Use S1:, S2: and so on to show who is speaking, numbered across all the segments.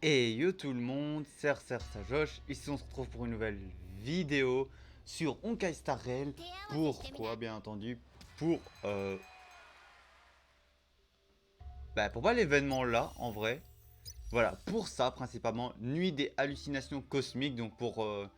S1: Et yo tout le monde, c'est Josh, ici on se retrouve pour une nouvelle vidéo sur Honkai Star Rail. Pourquoi bien entendu pour pour pas l'événement là en vrai. Voilà, pour ça principalement, Nuit des hallucinations cosmiques, donc pour bien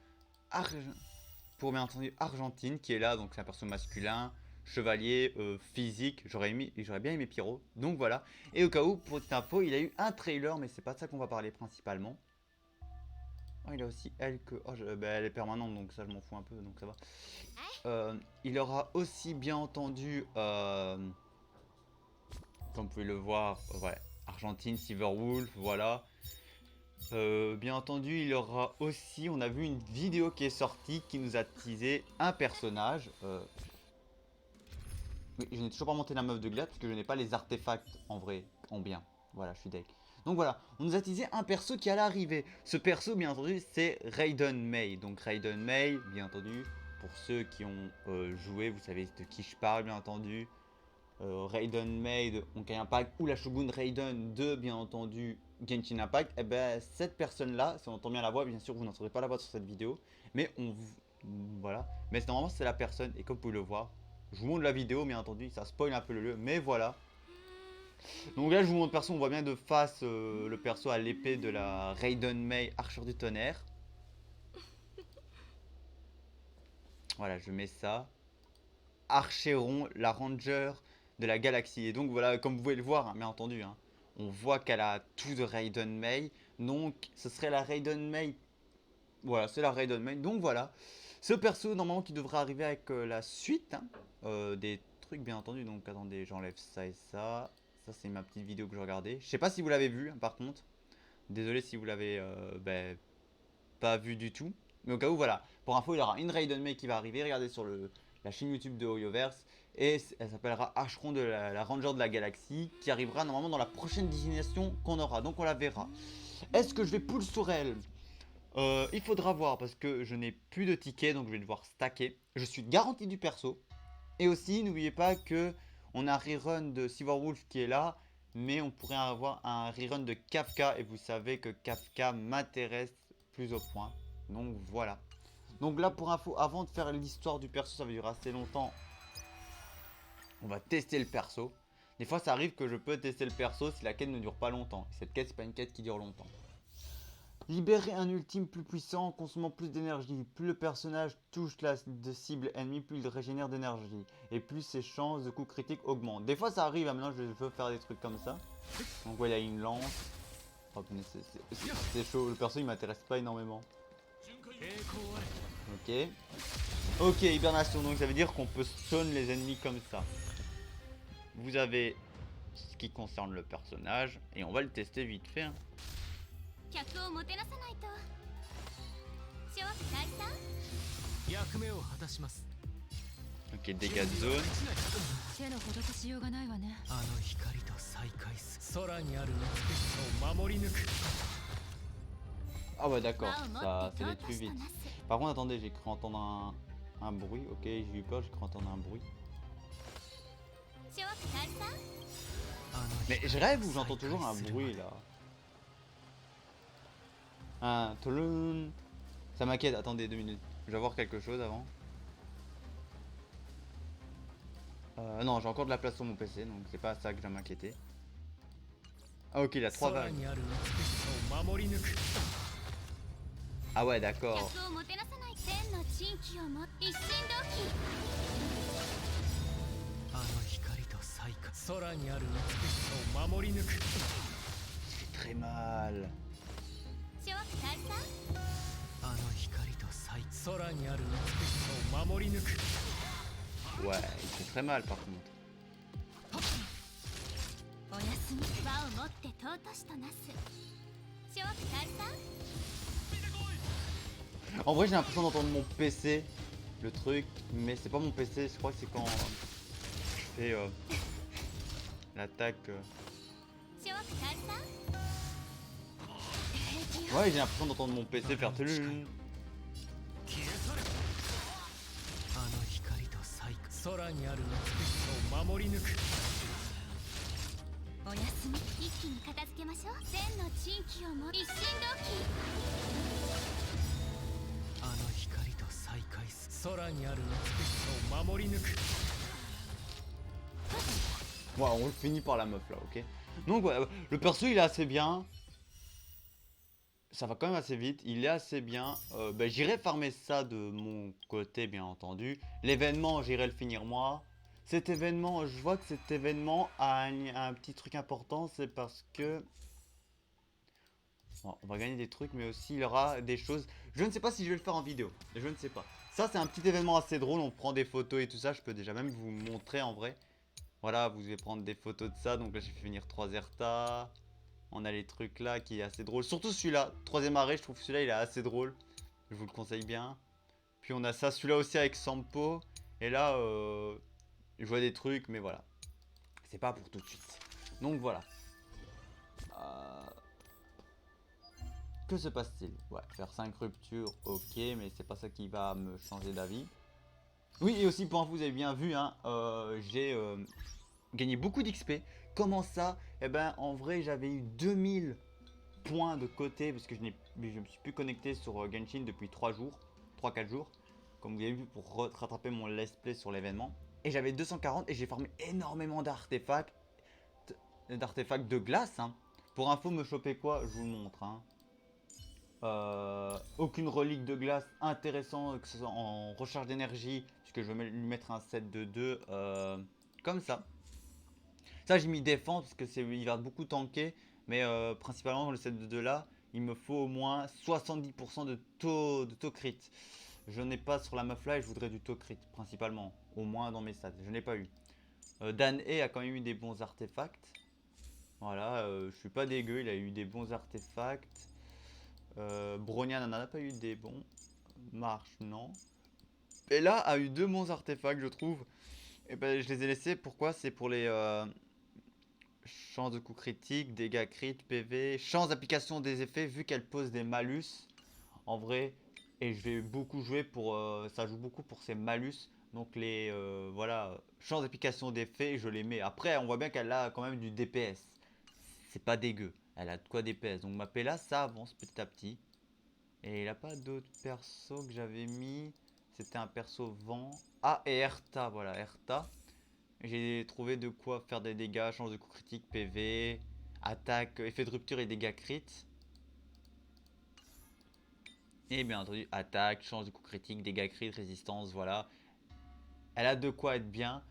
S1: entendu Argentine qui est là, donc c'est un perso masculin, chevalier, physique, j'aurais bien aimé Pyro, donc voilà. Et au cas où, pour petite info, il a eu un trailer, mais c'est pas de ça qu'on va parler principalement. Oh, il a aussi elle que... Oh, elle est permanente, donc ça je m'en fous un peu, donc ça va. Il aura aussi bien entendu, comme vous pouvez le voir, ouais, Argentine, Silverwolf, voilà. Bien entendu, il aura aussi, on a vu une vidéo qui est sortie qui nous a teasé un personnage. Mais je n'ai toujours pas monté la meuf de glace parce que je n'ai pas les artefacts en vrai, en bien. Voilà, je suis deck. Donc voilà, on nous a teasé un perso qui allait arriver. Ce perso, bien entendu, c'est Raiden Mei. Donc Raiden Mei, bien entendu, pour ceux qui ont joué, vous savez de qui je parle, bien entendu. Raiden Mei de Honkai Impact ou la Shogun Raiden de, bien entendu, Genshin Impact. Et ben cette personne-là, si on entend bien la voix, bien sûr, vous n'entendrez pas la voix sur cette vidéo. Mais voilà. Mais normalement, c'est la personne. Et comme vous pouvez le voir, je vous montre la vidéo, bien entendu, ça spoil un peu le lieu, mais voilà. Donc là, je vous montre le perso, on voit bien de face le perso à l'épée de la Raiden Mei, Archer du Tonnerre. Voilà, je mets ça. Archeron, la Ranger de la galaxie. Et donc voilà, comme vous pouvez le voir, hein, bien entendu, hein, on voit qu'elle a tout de Raiden Mei. Donc ce serait la Raiden Mei. Voilà, c'est la Raiden Mei. Donc voilà. Ce perso, normalement, qui devrait arriver avec la suite hein, des trucs, bien entendu. Donc attendez, j'enlève ça et ça. Ça, c'est ma petite vidéo que je regardais. Je sais pas si vous l'avez vu, hein, par contre. Désolé si vous l'avez pas vu du tout. Mais au cas où, voilà. Pour info, il y aura une Raiden Mei qui va arriver. Regardez sur la chaîne YouTube de Hoyoverse. Et elle s'appellera Acheron de la Ranger de la Galaxie. Qui arrivera normalement dans la prochaine désignation qu'on aura. Donc on la verra. Est-ce que je vais pull sur elle? Il faudra voir parce que je n'ai plus de tickets. Donc je vais devoir stacker. Je suis garanti du perso. Et aussi, n'oubliez pas que on a un rerun de Silverwolf qui est là. Mais on pourrait avoir un rerun de Kafka. Et vous savez que Kafka m'intéresse plus au point. Donc voilà. Donc là pour info, avant de faire l'histoire du perso, ça va durer assez longtemps. On va tester le perso. Des fois ça arrive que je peux tester le perso si la quête ne dure pas longtemps. Cette quête c'est pas une quête qui dure longtemps. Libérer un ultime plus puissant en consommant plus d'énergie. Plus le personnage touche la cible ennemie, plus il régénère d'énergie. Et plus ses chances de coup critique augmentent. Des fois ça arrive, hein, maintenant je veux faire des trucs comme ça. Donc voilà, il y a une lance. Oh, c'est chaud, le perso il m'intéresse pas énormément. Ok. Ok, hibernation, donc ça veut dire qu'on peut stun les ennemis comme ça. Vous avez ce qui concerne le personnage, et on va le tester vite fait. Hein. Ok, dégâts de zone. Ah ouais d'accord, ça fait les plus vite. Par contre attendez, j'ai cru entendre un bruit. Ok, j'ai eu peur, j'ai cru entendre un bruit. Mais je rêve ou j'entends toujours un bruit là. Un toloun. Ça m'inquiète, attendez 2 minutes. Je vais voir quelque chose avant. Non, j'ai encore de la place sur mon PC, donc c'est pas ça que je vais m'inquiéter. Ah ok, il a 3 vagues. Ah ouais, d'accord. C'est très mal. Ouais, il fait très mal par contre. En vrai, j'ai l'impression d'entendre mon PC, le truc, mais c'est pas mon PC, je crois que c'est quand je fais l'attaque. Ouais, j'ai l'impression d'entendre mon PC faire tout le...
S2: おやすみ。一気に片付けましょう。千の珍奇をも一心同期。
S3: あの光と再会す。空にある美しさを守り抜く。
S1: Voilà, on le finit par la meuf là, ok. Donc ouais, le perso il est assez bien. Ça va quand même assez vite, il est assez bien. Bah, j'irai farmer ça de mon côté, bien entendu. L'événement, j'irai le finir moi. Cet événement, je vois que cet événement a un petit truc important, c'est parce que... Bon, on va gagner des trucs, mais aussi il y aura des choses... Je ne sais pas si je vais le faire en vidéo, je ne sais pas. Ça, c'est un petit événement assez drôle, on prend des photos et tout ça, je peux déjà même vous montrer en vrai. Voilà, vous allez prendre des photos de ça, donc là, j'ai fait venir 3 Erta. On a les trucs là qui est assez drôle. Surtout celui-là, troisième arrêt, je trouve que celui-là il est assez drôle. Je vous le conseille bien. Puis on a ça, celui-là aussi avec Sampo. Et là, je vois des trucs, mais voilà. C'est pas pour tout de suite. Donc voilà. Euh, Que se passe-t-il? Ouais, faire 5 ruptures, ok, mais c'est pas ça qui va me changer d'avis. Oui, et aussi pour info, vous avez bien vu, hein, j'ai gagné beaucoup d'XP. Comment ça? Eh ben, en vrai, j'avais eu 2000 points de côté parce que je me suis plus connecté sur Genshin depuis 3 jours, 3-4 jours, comme vous avez vu pour rattraper mon let's play sur l'événement. Et j'avais 240 et j'ai farmé énormément d'artefacts de glace. Hein. Pour info, me choper quoi? Je vous le montre. Hein. Aucune relique de glace intéressant, que ce soit en recharge d'énergie, puisque je vais lui mettre un set de 2 comme ça. Ça, j'ai mis défense parce que il va beaucoup tanker, mais principalement le set de 2 là, il me faut au moins 70% de taux crit. Je n'ai pas sur la meuf là et je voudrais du taux crit principalement, au moins dans mes stats. Je n'ai pas eu. Dan E a quand même eu des bons artefacts. Voilà, je suis pas dégueu, il a eu des bons artefacts. Bronia n'en a pas eu des bons. Marche, non. Et là, a eu deux bons artefacts, je trouve. Et ben, je les ai laissés. Pourquoi? C'est pour les chances de coup critique, dégâts crit, PV, chance d'application des effets, vu qu'elle pose des malus. En vrai, et je vais beaucoup jouer pour. Ça joue beaucoup pour ces malus. Donc, les. Voilà, chance d'application d'effets, je les mets. Après, on voit bien qu'elle a quand même du DPS. C'est pas dégueu. Elle a de quoi DPS. Donc, ma PLA, ça avance petit à petit. Et il n'y a pas d'autres persos que j'avais mis. C'était un perso vent. Ah, et Erta, voilà, Erta. J'ai trouvé de quoi faire des dégâts, chance de coup critique, PV, attaque, effet de rupture et dégâts crit. Et bien entendu, attaque, chance de coup critique, dégâts crit, résistance, voilà. Elle a de quoi être bien.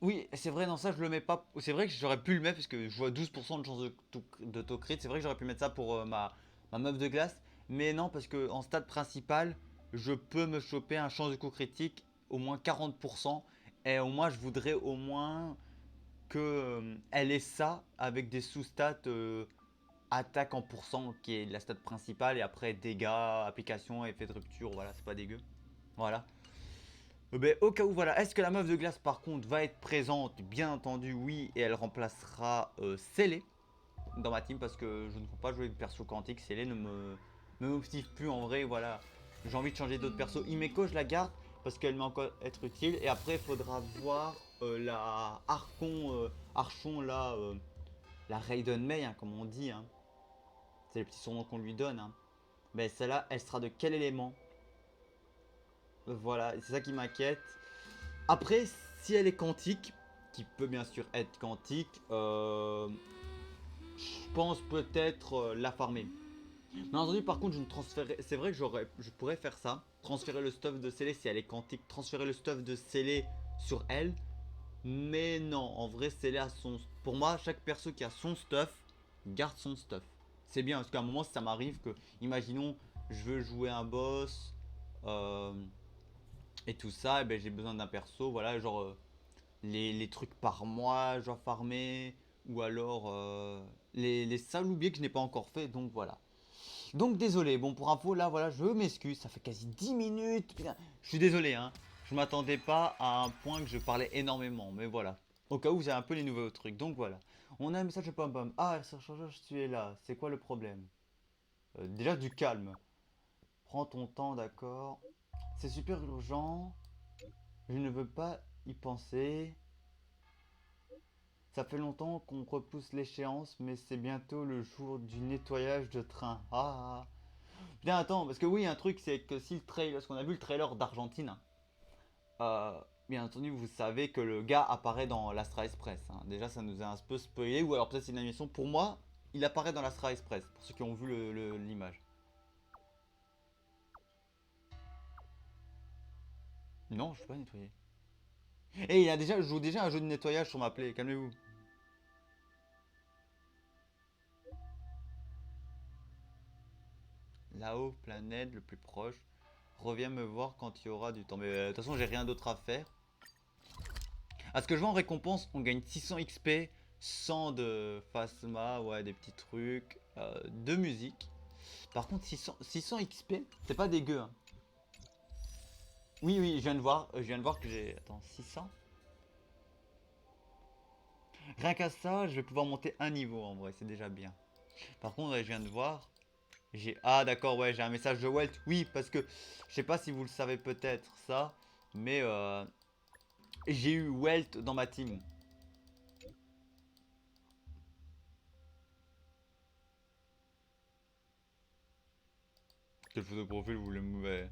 S1: Oui, c'est vrai, dans ça je le mets pas. C'est vrai que j'aurais pu le mettre parce que je vois 12% de chance de taux crit. C'est vrai que j'aurais pu mettre ça pour ma meuf de glace. Mais non, parce que en stade principal, je peux me choper un chance de coup critique au moins 40%. Et au moins, je voudrais au moins que elle ait ça avec des sous-stats attaque en pourcent qui est la stat principale. Et après, dégâts, application, effet de rupture. Voilà, c'est pas dégueu. Voilà. Ben, au cas où, voilà. Est-ce que la meuf de glace, par contre, va être présente? Bien entendu, oui. Et elle remplacera Célé dans ma team parce que je ne peux pas jouer de perso quantique. Célé ne me motive plus en vrai. Voilà. J'ai envie de changer d'autres persos. Imeko, je la garde parce qu'elle va encore être utile. Et après, il faudra voir la Archon, là. La Raiden May, hein, comme on dit. Hein. C'est le petit surnom qu'on lui donne. Hein. Mais celle-là, elle sera de quel élément? Voilà, c'est ça qui m'inquiète. Après, si elle est quantique, qui peut bien sûr être quantique, je pense peut-être la farmer. Mais entendu, par contre, je ne transférerai. C'est vrai que je pourrais faire ça. Transférer le stuff de Célé si elle est quantique. Transférer le stuff de Célé sur elle. Mais non, en vrai, Célé a son. Pour moi, chaque perso qui a son stuff garde son stuff. C'est bien parce qu'à un moment, si ça m'arrive que, imaginons, je veux jouer un boss. Euh, et tout ça, et ben, j'ai besoin d'un perso, voilà, genre les trucs par mois, je dois farmer, ou alors les sales oubliés que je n'ai pas encore fait, donc voilà. Donc désolé, bon pour info, là voilà, je m'excuse, ça fait quasi 10 minutes, putain, je suis désolé, hein, je m'attendais pas à un point que je parlais énormément, mais voilà. Au cas où vous avez un peu les nouveaux trucs, donc voilà. On a un message de pom pom. Ah, Chargeur, tu es là, c'est quoi le problème? Déjà du calme. Prends ton temps, d'accord. C'est super urgent. Je ne veux pas y penser. Ça fait longtemps qu'on repousse l'échéance, mais c'est bientôt le jour du nettoyage de train. Ah, ah. Bien, attends, parce que oui, un truc, c'est que si le trailer, parce qu'on a vu le trailer d'Argentine, euh, bien entendu, vous savez que le gars apparaît dans l'Astra Express, hein. Déjà, ça nous a un peu spoilé, ou alors peut-être c'est une animation. Pour moi, il apparaît dans l'Astra Express, pour ceux qui ont vu l'image. Non, je peux pas nettoyer. Et il a déjà, je joue déjà un jeu de nettoyage sur ma play, calmez-vous. Là-haut, planète, le plus proche. Reviens me voir quand il y aura du temps. Mais de toute façon, j'ai rien d'autre à faire. À ce que je vois en récompense, on gagne 600 XP, 100 de Phasma, ouais, des petits trucs, de musique. Par contre, 600 XP, c'est pas dégueu, hein. Oui, oui, je viens de voir que j'ai... Attends, 600. Rien qu'à ça, je vais pouvoir monter un niveau en vrai, c'est déjà bien. Par contre, ouais, je viens de voir, j'ai... Ah d'accord, ouais, j'ai un message de Welt. Oui, parce que, je sais pas si vous le savez peut-être ça, mais j'ai eu Welt dans ma team. Quelle photo de profil vous voulez me... Ouais.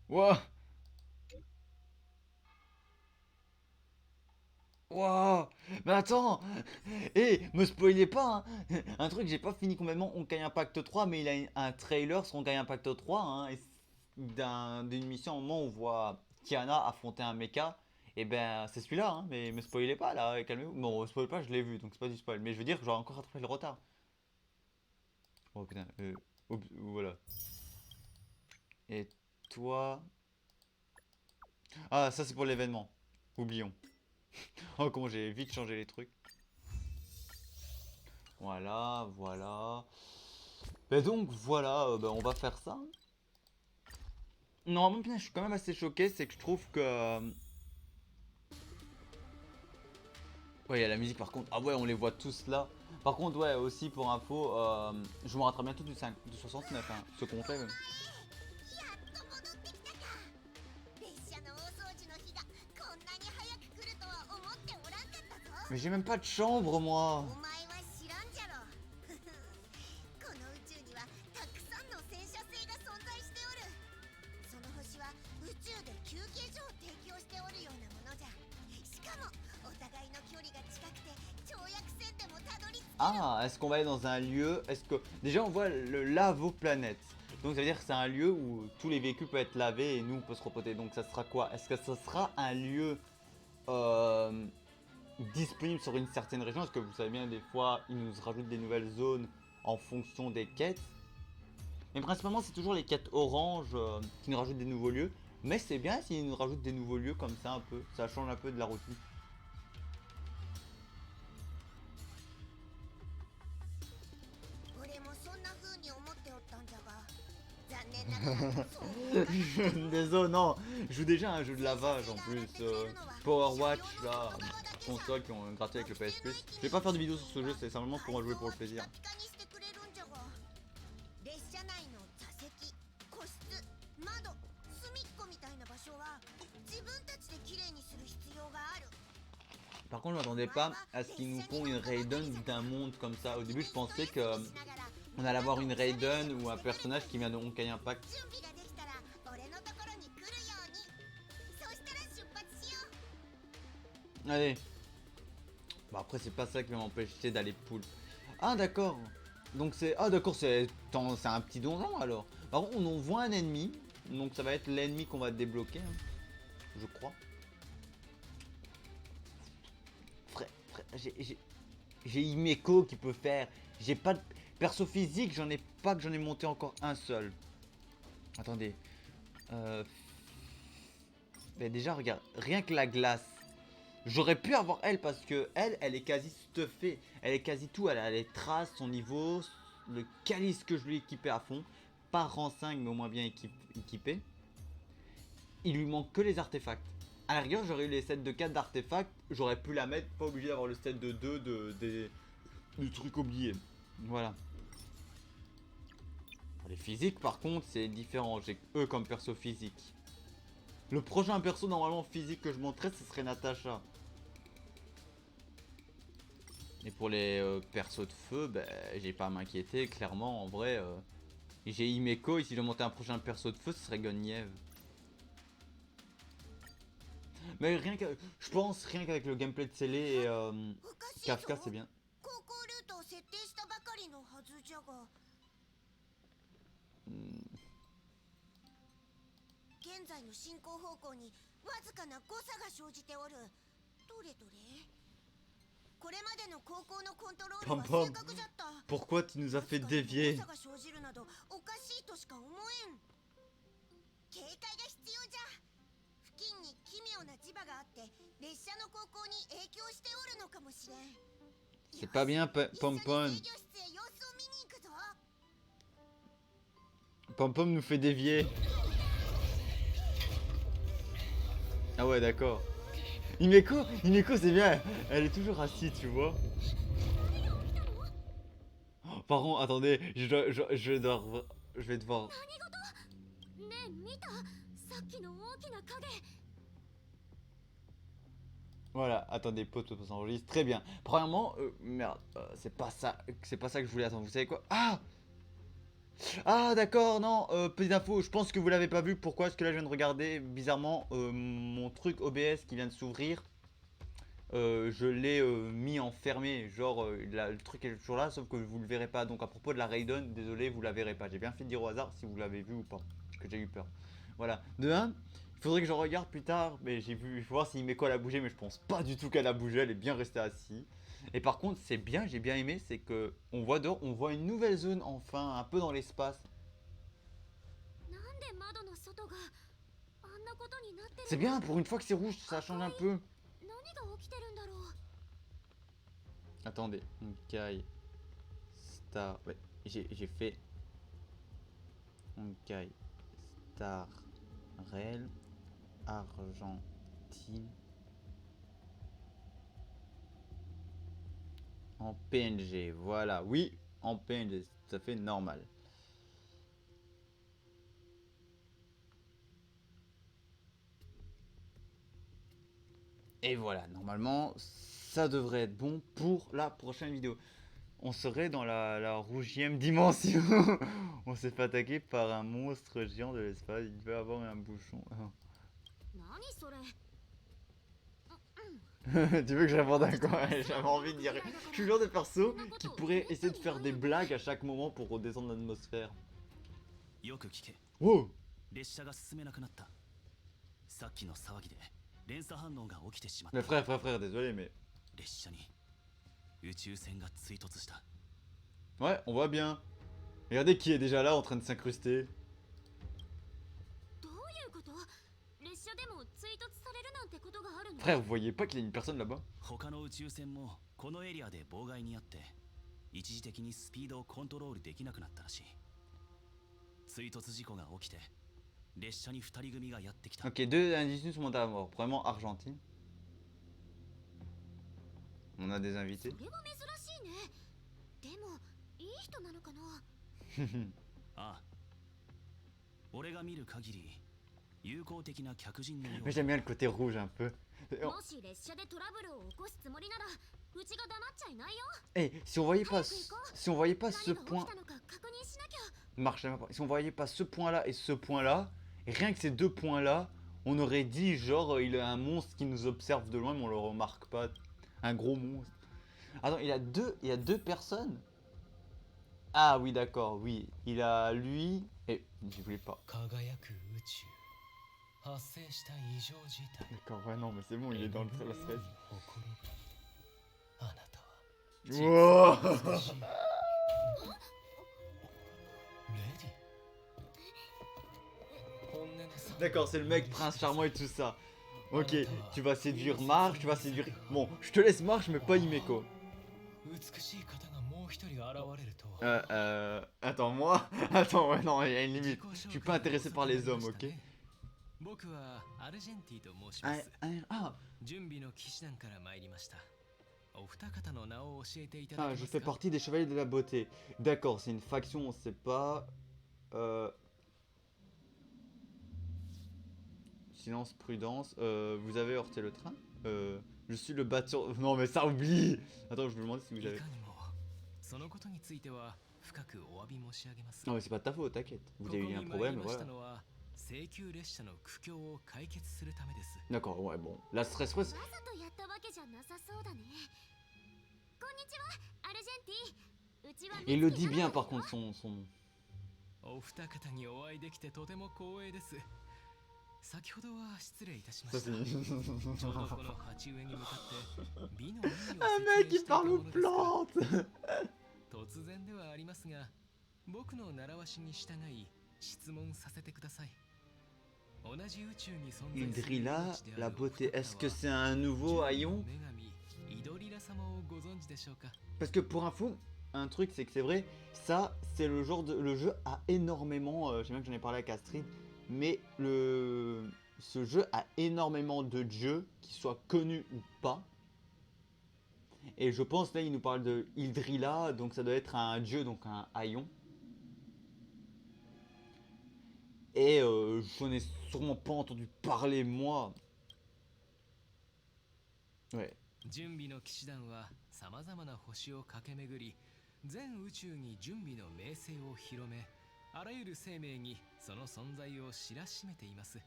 S1: Wouah. Wow. Mais attends. Eh, me spoilez pas, hein. Un truc, j'ai pas fini complètement Honkai Impact 3, mais il a un trailer sur Honkai Impact 3, hein, d'une mission au moment où on voit Kiana affronter un mecha. Et ben, c'est celui-là, hein, mais me spoilez pas là, calmez-vous. Bon, spoil pas, je l'ai vu, donc c'est pas du spoil. Mais je veux dire que j'aurais encore rattrapé le retard. Oh putain, voilà. Et toi... Ah, ça c'est pour l'événement. Oublions. Oh, comment j'ai vite changé les trucs. Voilà, voilà. Et donc voilà, on va faire ça. Normalement, bien, je suis quand même assez choqué, c'est que je trouve que... Ouais, il y a la musique par contre. Ah ouais, on les voit tous là. Par contre, ouais, aussi pour info, je me rattrape bientôt du 69, hein, ce qu'on fait même.
S2: やっと戻ってきたか。列車の大掃除の日がこんなに早く来るとは思っておらんかったぞ。
S1: Mais j'ai même pas de chambre, moi.
S2: お前は知らんじゃろ。この宇宙にはたくさんの戦車星が存在しておる。その星は宇宙で休憩所を提供しておるようなものじゃ。しかもお互いの距離が近くて跳躍戦でもたどり着ける。
S1: Ah, est-ce qu'on va aller dans un lieu... Est-ce que... Déjà, on voit le lavo-planète. Donc ça veut dire que c'est un lieu où tous les véhicules peuvent être lavés et nous on peut se reposer. Donc ça sera quoi? Est-ce que ça sera un lieu disponible sur une certaine région? Parce que vous savez bien, des fois, ils nous rajoutent des nouvelles zones en fonction des quêtes. Mais principalement, c'est toujours les quêtes orange qui nous rajoutent des nouveaux lieux. Mais c'est bien s'ils nous rajoutent des nouveaux lieux comme ça un peu. Ça change un peu de la routine.
S2: 俺もそんな風に思っておったんじゃが、残念ながらそうはいかない。
S1: Désolé, non, je joue déjà à un jeu de lavage en plus. Power Watch, là, console qui ont gratuit avec le PS Plus. Je vais pas faire de vidéo sur ce jeu, c'est simplement pour jouer pour le plaisir.
S2: ピカピカにしてくれるんじゃが、列車内の座席、個室、窓、隅っこみたいな場所は自分たちできれいにする必要がある。
S1: Par contre, je m'attendais pas à ce qu'ils nous font une Raiden d'un monde comme ça. Au début, je pensais que on allait avoir une Raiden ou un personnage qui vient de Honkai Impact.
S2: 準備ができたら俺のところに来るように。そしたら出発しよう。
S1: Allez. Bon, après, c'est pas ça qui va m'empêcher d'aller poule. Ah, d'accord. Donc c'est... Ah, d'accord, c'est un petit donjon alors. Par contre, on voit un ennemi. Donc ça va être l'ennemi qu'on va débloquer, hein, je crois. Frère, j'ai Himeko qui peut faire. J'ai pas de perso physique, j'en ai pas que j'en ai monté encore un seul. Attendez. Mais déjà, regarde, rien que la glace. J'aurais pu avoir elle parce que elle est quasi stuffée. Elle est quasi tout. Elle a les traces, son niveau, le calice que je lui ai équipé à fond. Pas rang 5, mais au moins bien équipé. Il lui manque que les artefacts. À la rigueur, j'aurais eu les sets de 4 d'artefacts. J'aurais pu la mettre, pas obligé d'avoir le set de 2 du truc oublié. Voilà. Pour les physiques, par contre, c'est différent. J'ai eux comme perso physique. Le prochain perso normalement physique que je montrerai, ce serait Natacha. Et pour les persos de feu, ben, j'ai pas à m'inquiéter. Clairement, en vrai, j'ai Himeko. Et si je montais un prochain perso de feu, ce serait Gonniev. Mais rien que, je pense rien qu'avec le gameplay de Célé et
S2: おかしいぞ
S1: Kafka, c'est bien.
S2: 航行ルートを設定したばかりのはずじゃが 現在の進行方向にわずかな誤差が生じておる。どれどれこれまでの航行のコントロールは
S1: Pom-pom
S2: 正確じゃった。
S1: Pourquoi tu nous as fait
S2: わずかな
S1: dévier?
S2: 誤差が生じるなどおかしいとしか思えん。警戒が必要じゃ。付近に奇妙な磁場があって列車の航行に影響しておるのかもしれん。
S1: C'est pas bien,
S2: 一緒に
S1: Pom-Pom.
S2: 制御室へ様子を見に行くぞ。
S1: Pom-Pom nous fait dévier. Ah ouais, d'accord. Himeko, c'est bien. Elle est toujours assise, tu vois. Oh, par contre, attendez, je vais devoir.
S2: ねえ見たさっきの大きな影。
S1: Voilà, attendez, pause, ça enregistre. Très bien. Premièrement, merde, c'est pas ça que je voulais attendre. Vous savez quoi? Ah d'accord, non, petite info, je pense que vous l'avez pas vu. Pourquoi? Parce que là je viens de regarder bizarrement mon truc OBS qui vient de s'ouvrir. Je l'ai mis en fermé, genre le truc est toujours là, sauf que vous le verrez pas. Donc à propos de la Raiden, désolé, vous la verrez pas. J'ai bien fait de dire au hasard si vous l'avez vu ou pas, parce que j'ai eu peur. Voilà. De 1, il faudrait que je regarde plus tard, mais j'ai vu, je vais voir si Himeko elle a bougé, mais je pense pas du tout qu'elle a bougé, elle est bien restée assise. Et par contre, c'est bien, j'ai bien aimé, c'est que on voit dehors, on voit une nouvelle zone enfin, un peu dans l'espace.
S2: なんで窓の外があんなことになってる
S1: C'est bien, pour une fois que c'est rouge, ça change un peu.
S2: 何が起きてるんだろう。
S1: Attendez, Honkai Star. Ouais, j'ai fait Honkai Star Rail Argentine en PNG. Voilà, oui, en PNG, c'est tout à fait normal. Et voilà, normalement, ça devrait être bon pour la prochaine vidéo. On serait dans la rougième dimension. On s'est fait attaquer par un monstre géant de l'espace. Il devait avoir un bouchon.
S2: 何それ。
S1: Tu veux que je réponde à quoi? J'avais envie de dire. Je suis le genre de perso qui pourrait essayer de faire des blagues à chaque moment pour redescendre l'atmosphère.
S4: よく聞け。
S1: Wow!
S4: 列車が進めなくなった。さっきの騒ぎで連鎖反応が起きてしまっ
S1: Mais
S4: た。
S1: frère, désolé, mais.
S4: 列車に宇宙船が追突した。
S1: Ouais, on voit bien. Regardez qui est déjà là en train de s'incruster.
S2: どういうこと？列車でも追突されるなんてことがあるの？
S1: Frère, vous voyez pas qu'il y a une personne là-bas?
S4: 他の宇宙船もこのエリアで妨害にあって一時的にスピードをコントロールできなくなったらしい。追突事故が起きて列車に二人組がやってきた。
S1: Ok, deux individus sont montés à mort. Vraiment Argentine. On a des invités.
S2: それは珍しいね。でもいい人なのかな。
S4: ああ。俺が見る限り友好的な客人のよう
S1: Mais
S4: だ。
S1: j'aime bien le côté rouge un peu.
S2: もし列車でトラブルを起こすつもりならうちが黙っちゃいないよ。
S1: Eh, si on voyait pas ce
S2: 何が起
S1: point,
S2: きたのか確認しなきゃ。
S1: marche même pas. Si on voyait pas ce point-là et ce point-là, et rien que ces deux points-là, on aurait dit genre il a un monstre qui nous observe de loin mais on le remarque pas. Un gros monstre. Attends, il y a deux personnes. Ah oui, d'accord, oui. Il a lui et je voulais pas.
S3: 輝く宇宙発生した異常事態
S1: D'accord, ouais non mais c'est bon, il est dans le space.
S3: ほころびあなたは
S1: Wow.
S3: 美しいレディ本音のさ
S1: D'accord, c'est le mec prince charmant et tout ça. Ok, tu vas séduire Marche, tu vas séduire... Bon, je te laisse Marche mais pas Himeko.
S3: 美しい方がもう一人現れるとは
S1: Attends, moi? Attends, ouais, non, il y a une limite. Je suis pas intéressé par les hommes, ok?
S3: 僕はアルジェンティと申します
S1: Ah,
S3: 準備の騎士団から参りましたお二方の名を教えていただけ
S1: je
S3: ます
S1: fais
S3: か
S1: partie des Chevaliers de la Beauté. D'accord, c'est une faction, on sait pas. Silence, prudence. Vous avez heurté le train Je suis le batteur. Non, mais ça oublie. Attends, je me demande si vous
S3: い
S1: avez.
S3: かにもそのことについては深くお詫び申し上げます。
S1: Non, mais c'est pas de ta faute, t'inquiète. Vous
S3: ここ
S1: avez eu
S3: に
S1: un
S3: 参り
S1: problème,
S3: ました
S1: voilà.
S3: のは請求列車の苦境を解決するためです。
S1: D'accord, ouais, bon. La stress,
S2: わざとやったわけじゃなさそうだね。こんにちは、アルジェンティ。うちは
S1: il le dit bien par contre son nom.
S3: お二方にお会いできてとても光栄です。先ほどは失礼いたしまし
S1: Ça
S3: た。
S1: c'est.
S3: ちょうどこの鉢植えに向かって美の意味を
S1: Un
S3: 説
S1: mec
S3: 明
S1: qui
S3: していた
S1: parle
S3: も
S1: aux
S3: のですが
S1: plantes.
S3: 突然ではありますが、僕の習わしに従い質問させてください。同じ宇宙に存在する
S1: Idrilla,
S3: 命である
S1: la
S3: お二
S1: beauté.
S3: 方は
S1: Est-ce que c'est un nouveau
S3: 純美の
S1: haillon?
S3: 女神イドリラ様をご存知でしょうか。
S1: Parce que pour info, un truc c'est que c'est vrai, ça c'est le genre de. Le jeu a énormément. Je sais bien que j'en ai parlé avec Astrid, mais ce jeu a énormément de dieux, qu'ils soient connus ou pas. Et je pense là il nous parle de Idrilla, donc ça doit être un dieu, donc un haillon. Et j'en ai sûrement pas entendu parler moi. Ouais.
S3: 準備の騎士団はさまざまな星を駆け巡り、全宇宙に準備の名声を広め、あらゆる生命にその存在を知らしめています。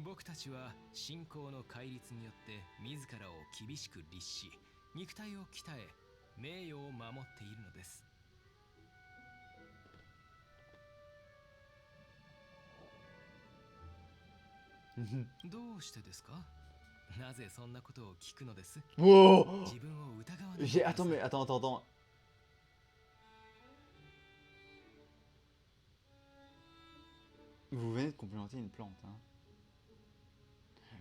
S3: 僕たちは信仰の戒律によって自らを厳しく律し、肉体を鍛え、名誉を守っているのです。どうしてですか？なぜそんなことを聞くのです？
S1: Wow.
S3: 自分を疑わないで
S1: J'ai.
S3: くださ
S1: Attends,
S3: い。
S1: mais attends. Vous venez de complimenter une plante, hein.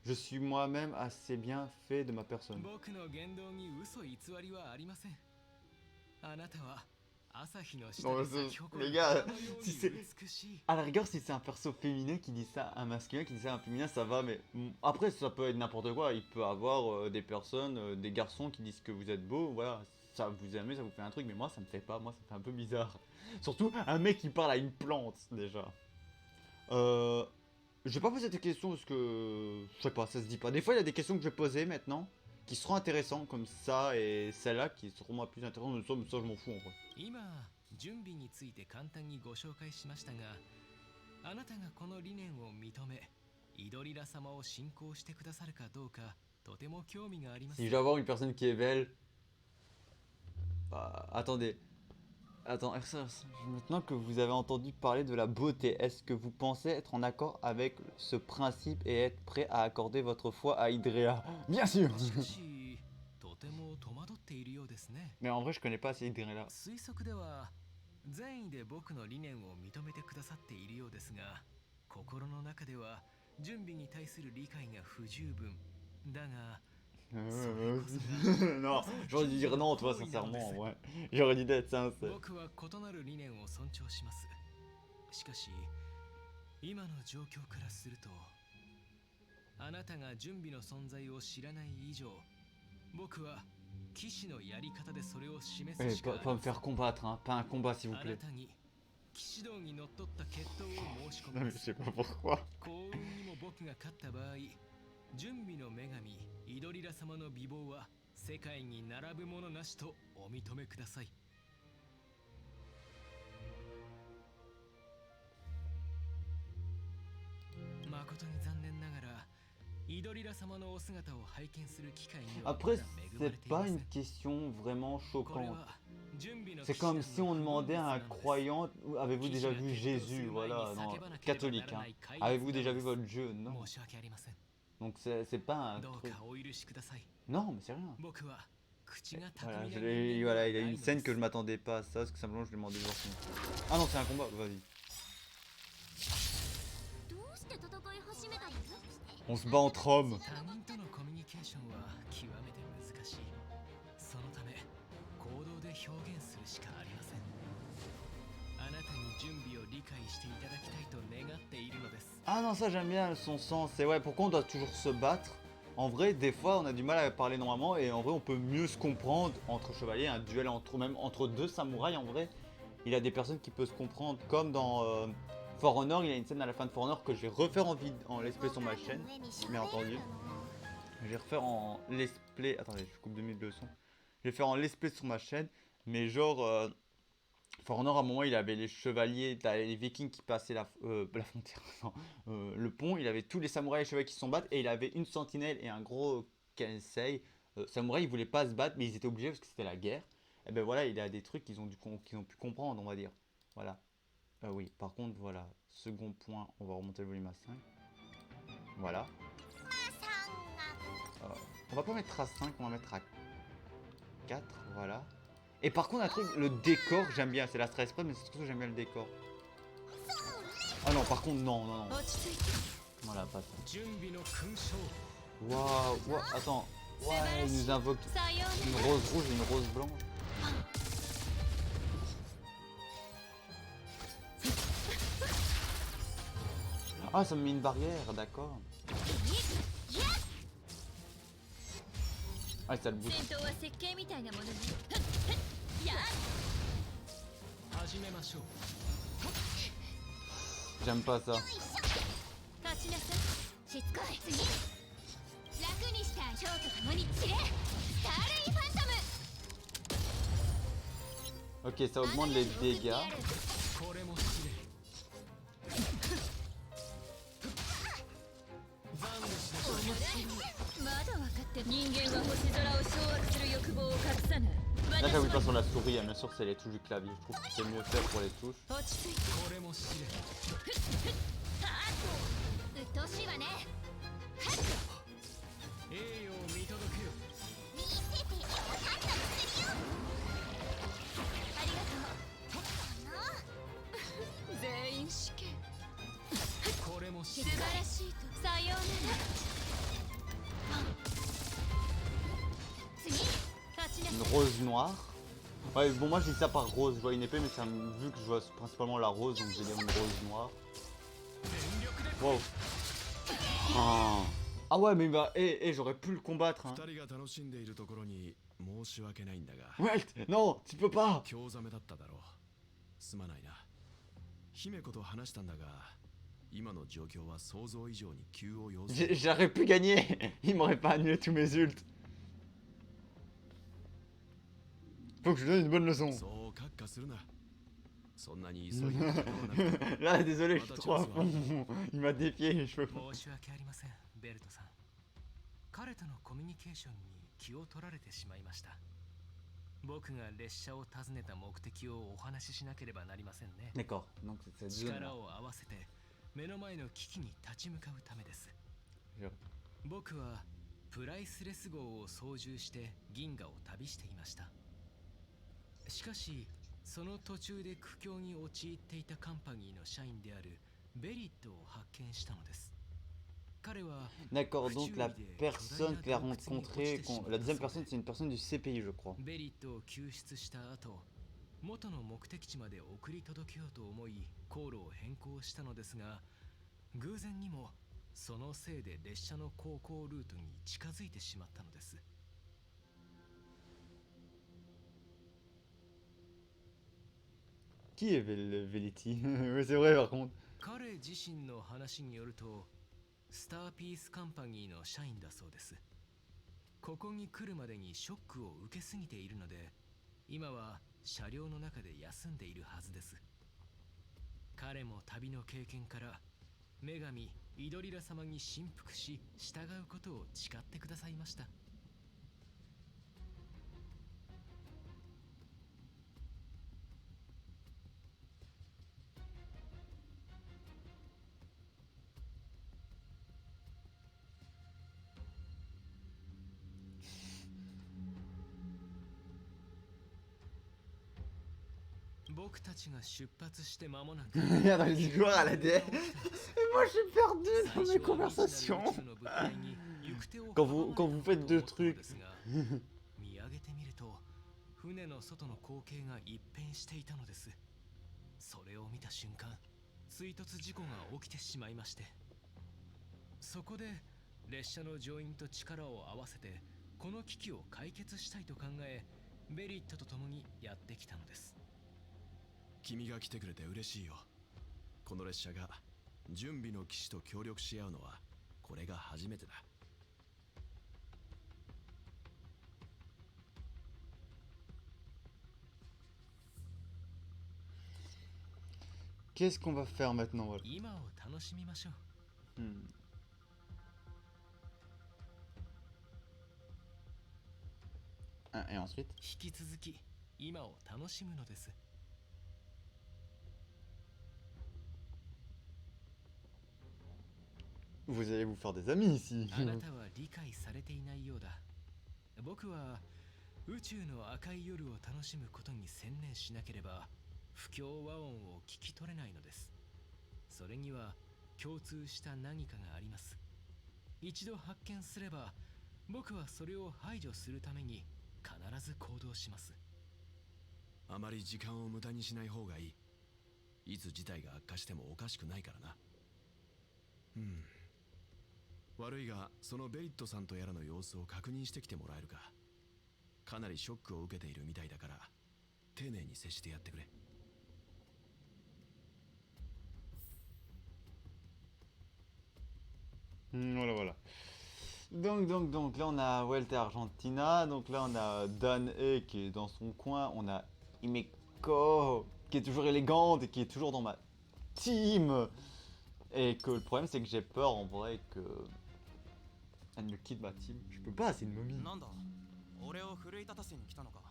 S1: Je suis moi-même assez bien fait de ma personne.
S3: 僕の言動に嘘偽りはありません。あなたは朝日の下
S1: Non,
S3: で
S1: mais
S3: 咲き誇
S1: les
S3: る
S1: gars,
S3: 花のよう
S1: si
S3: に
S1: c'est.
S3: 美しい。
S1: À la rigueur, si c'est un perso féminin qui dit ça, un masculin qui dit ça à un féminin, ça va, mais après, ça peut être n'importe quoi. Il peut avoir des personnes, des garçons qui disent que vous êtes beau, voilà, ça vous amuse, ça vous fait un truc, mais moi, ça me fait pas, moi, ça me fait un peu bizarre. Surtout un mec qui parle à une plante, déjà. Je vais pas poser des questions parce que, je sais pas, ça se dit pas. Des fois, il y a des questions que je vais poser maintenant qui seront intéressantes, comme ça et celle-là qui seront moi plus intéressantes, mais ça, je m'en fous en vrai.
S3: 今、準備について簡単にご紹介しましたが、あなたがこの理念を認め、イドリラ様を信仰してくださるかどうか、とても興味があります。
S1: Si je dois avoir une personne qui est belle. Attendez. Attends, maintenant que vous avez entendu parler de la beauté, est-ce que vous pensez être en accord avec ce principe et être prêt à accorder votre foi à Idrea? Bien sûr.
S3: しかし、とても戸惑っているようですね。
S1: Mais en vrai, je connais pas assez Idrea.
S3: 推測では善意で僕の理念を認めてくださっているようですが、心の中では準備に対する理解が不十分だが、
S1: Non, j'aurais dû dire non, toi, sincèrement, ouais. J'aurais dû être sincère.
S3: 僕は異なる理念を尊重します。しかし今の状況からすると、あなたが準備の存在を知らない以上、僕は騎士のやり方でそれを示す
S1: Eh,
S3: しかあり
S1: pas
S3: ま
S1: me
S3: せん。
S1: faire combattre, hein. Pas un combat, s'il vous
S3: あな
S1: plaît.
S3: たに騎士道にのっとった決闘を申し込
S1: Non,
S3: み
S1: mais
S3: ま
S1: je
S3: す。
S1: sais pas pourquoi.
S3: 幸運にも僕が勝った場合、準備の女神イドリラ様の美貌は世界に並ぶものなしとお認めください。誠に残念ながらイドリラ様のお姿を拝見する機会にはまだ
S1: Après,
S3: 恵まれ
S1: c'est
S3: てい
S1: pas
S3: ませ
S1: une
S3: ん。
S1: question vraiment
S3: これ
S1: choquante.
S3: は準備の
S1: C'est
S3: 騎士団
S1: comme
S3: の
S1: si on
S3: 不
S1: demandait à
S3: 分
S1: un
S3: 別なんです。
S1: croyant, avez-vous déjà vu
S3: 騎士が決闘す
S1: Jésus,
S3: る前に
S1: voilà, non,
S3: 叫ばなければな
S1: catholique,
S3: らな
S1: hein.
S3: い戒律
S1: Avez-vous
S3: な
S1: déjà
S3: の
S1: vu
S3: です。
S1: votre Dieu? Non.
S3: 申し訳ありません。
S1: Donc c'est pas un
S3: どう
S1: truc.
S3: かお許しください。
S1: Non, mais c'est rien.
S3: 僕は口が巧
S1: Voilà,
S3: みな
S1: je
S3: 人
S1: l'ai-
S3: 間
S1: voilà,
S3: で
S1: il y a
S3: はない
S1: une
S3: の
S1: scène
S3: です
S1: que je m'attendais pas à ça, parce que simplement je lui demandais de voir son. Ah non, c'est un combat, vas-y.
S2: どうして戦い始めたの？
S1: On se bat entre hommes.
S3: 他人とのコミュニケーションは極めて難しい。そのため行動で表現するしかありません。あなたに準備を理解していただきたいと願っているのです。
S1: Ah non, ça j'aime bien son sens. C'est ouais, pourquoi on doit toujours se battre? En vrai, des fois on a du mal à parler normalement et en vrai on peut mieux se comprendre entre chevaliers, un duel entre même entre deux samouraïs en vrai. Il y a des personnes qui peuvent se comprendre comme dans For Honor, il y a une scène à la fin de For Honor que je vais refaire en let's play sur ma chaîne, bien entendu. Je vais refaire en let's play. Attendez, je coupe 2 minutes de son. Je vais faire en let's play sur ma chaîne. Mais genre, For Honor, à un moment, il avait les chevaliers, t'as les vikings qui passaient la frontière, non, le pont. Il avait tous les samouraïs et les chevaliers qui se sont battent. Et il avait une sentinelle et un gros kensei. Samouraï, ils voulaient pas se battre, mais ils étaient obligés parce que c'était la guerre. Et ben voilà, il a des trucs qu'ils ont pu comprendre, on va dire. Voilà. Oui, par contre, voilà. Second point, on va remonter le volume à 5. Voilà. On va pas mettre à 5, on va mettre à 4, voilà. Et par contre, un truc, le décor, j'aime bien. C'est la stress pas, mais c'est surtout j'aime bien le décor. Ah non, par contre, non, non, non. Voilà, pas ça. Waouh, wow, attends. Ouais, il nous invoque une rose rouge et une rose blanche. Ah, ça me met une barrière, d'accord. Ah, ça le bouge. J'aime pas ça. Ok, ça augmente les dégâts. Là, j'appuie pas sur la souris, hein. Bien sûr, c'est les touches du clavier. Je trouve que c'est mieux fait pour les touches. Une rose noire. Ouais, bon, moi je dis ça par rose. Je vois une épée, mais vu que je vois principalement la rose, donc j'ai une rose noire. Wow. Oh. Ah ouais, mais bah, j'aurais pu le combattre. Hein. Ouais, non, tu peux pas. J'aurais pu gagner. Il m'aurait pas annulé tous mes ults. Faut que je lui donne une bonne leçon. Là, désolé, je suis trop à fond. Il m'a défié, je peux pas.
S3: 彼とのコミュニケーションに気を取られてしまいました。僕が列車を訪ねた目的をお話ししなければなりませんね。
S1: D'accord, donc c'est
S3: 力を合わせて目の前の危機に立ち向かうためです。僕はプライスレス号を操縦して銀河を旅していました。しかしその途中で苦境に陥っていたカンパニーの社員であるベリットを発見したのです。
S1: D'accord, donc la personne que tu as rencontrée, la deuxième personne, c'est une personne du CPI, je crois.
S3: ベリットを救出した後、元の目的地まで送り届けようと思い航路を変更したのですが、偶然にもそのせいで列車の航行ルートに近づいてしまったのです。
S1: Qui est Veliti? Oui, c'est vrai par contre.
S3: 彼自身の話によると、スターピースカンパニーの社員だそうです。ここに来るまでにショックを受けすぎているので、今は車両の中で休んでいるはずです。彼も旅の経験から女神イドリラ様に臣服し従うことを誓ってくださいました。僕たちが出発して間もなく
S1: Il y a le joueur à la DF. Et moi je suis perdu dans mes conversations. Quand vous faites deux trucs.
S3: 見上げてみると船の外の光景が一変していたのです。それを見た瞬間、追突事故が起きてしまいまして、そこで列車の乗員と力を合わせてこの危機を解決したいと考え、ベリットと共にやってきたのです。
S5: 君が来てくれて嬉しいよ。この列車が準備の騎士と協力し合うのはこれが初めてだ。
S1: Qu'est-ce qu'on va faire maintenant, voilà.
S3: 今を楽しみましょう。
S1: Et ensuite
S3: 引き続き今を楽しむのです。
S1: vous allez vous faire des amis ici.
S3: あなたは理解されていないようだ。僕は宇宙の赤い夜を楽しむことに専念しなければ不協和音を聞き取れないのです。それには共通した何かがあります。一度発見すれば僕はそれを排除するために必ず行動します。
S5: あまり時間を無駄にしない方がいい。いつ事態が悪化してもおかしくないからな。悪いがそのベリットさんとやらの様子を確認してきてもらえるか。かなりショックを受けているみたいだから丁寧に接してやってくれ。
S1: Voilà, voilà. Donc, là on a Vuelta Argentina, donc là on a Dan E qui est dans son coin, on a Himeko qui est toujours élégante et qui est toujours dans ma team. Et que le problème c'est que j'ai peur en vrai que elle me quitte ma team. Je peux pas, c'est une momie.
S4: なんだ俺を奮い立たせに来たのか。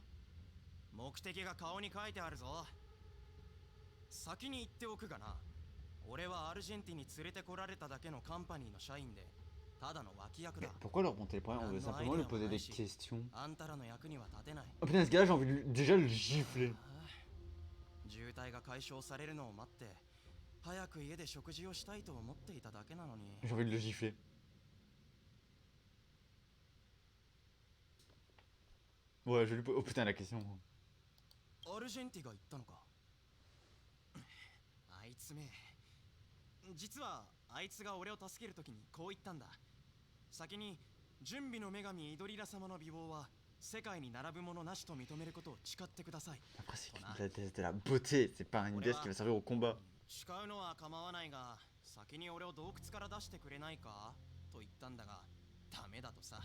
S4: 目的が顔に書いてあるぞ。先に言っておくがな、俺はアルジェンティンに連れてこられただけのカンパニーの社員でただの脇役
S1: Mais
S4: だ。
S1: pourquoi leur monter les problèmes? On veut simplement lui poser des questions.
S4: あんたらの役には立てない。
S1: Oh putain, ce gars là j'ai envie de déjà le gifler.
S4: 渋滞が解消されるのを待って早く家で食事をしたいと思っていただけなのに。
S1: J'ai envie de le gifler. Ouais, je lui pose. Oh putain, la question.
S4: アルジェンティが言ったのか。あいつめ、実はあいつが俺を助けるときにこう言ったんだ。先に準備の女神イドリラ様の美貌は世界に並ぶものなしと認めることを誓ってください。
S1: Après, c'est qu'il a de la beauté, c'est pas une déesse qui va servir au combat.
S4: 誓うのは構わないが先に俺を洞窟から出してくれないかと言ったんだがダメだとさ。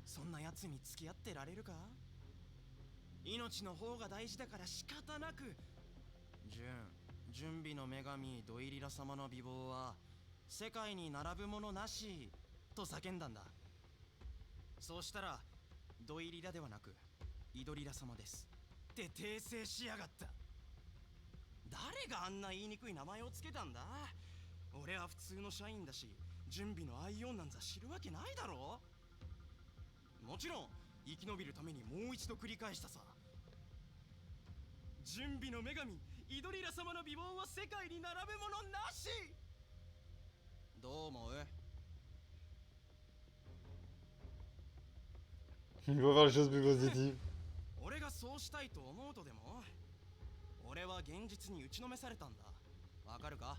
S4: そんな奴に付き合ってられるか。命の方が大事だから仕方なく。準備の女神ドイリラ様の美貌は世界に並ぶものなしと叫んだんだ。そうしたらドイリラではなくイドリラ様ですって訂正しやがった。誰があんな言いにくい名前をつけたんだ。俺は普通の社員だし準備のアイオンなんざ知るわけないだろ。もちろん生き延びるためにもう一度繰り返したさ。準備の女神イドリラ様の美貌は世界に並ぶものなし。どう思う？
S1: Il va voir les choses plus positives.
S4: 俺がそうしたいと思うとでも。俺は現実に打ちのめされたんだ。わかるか？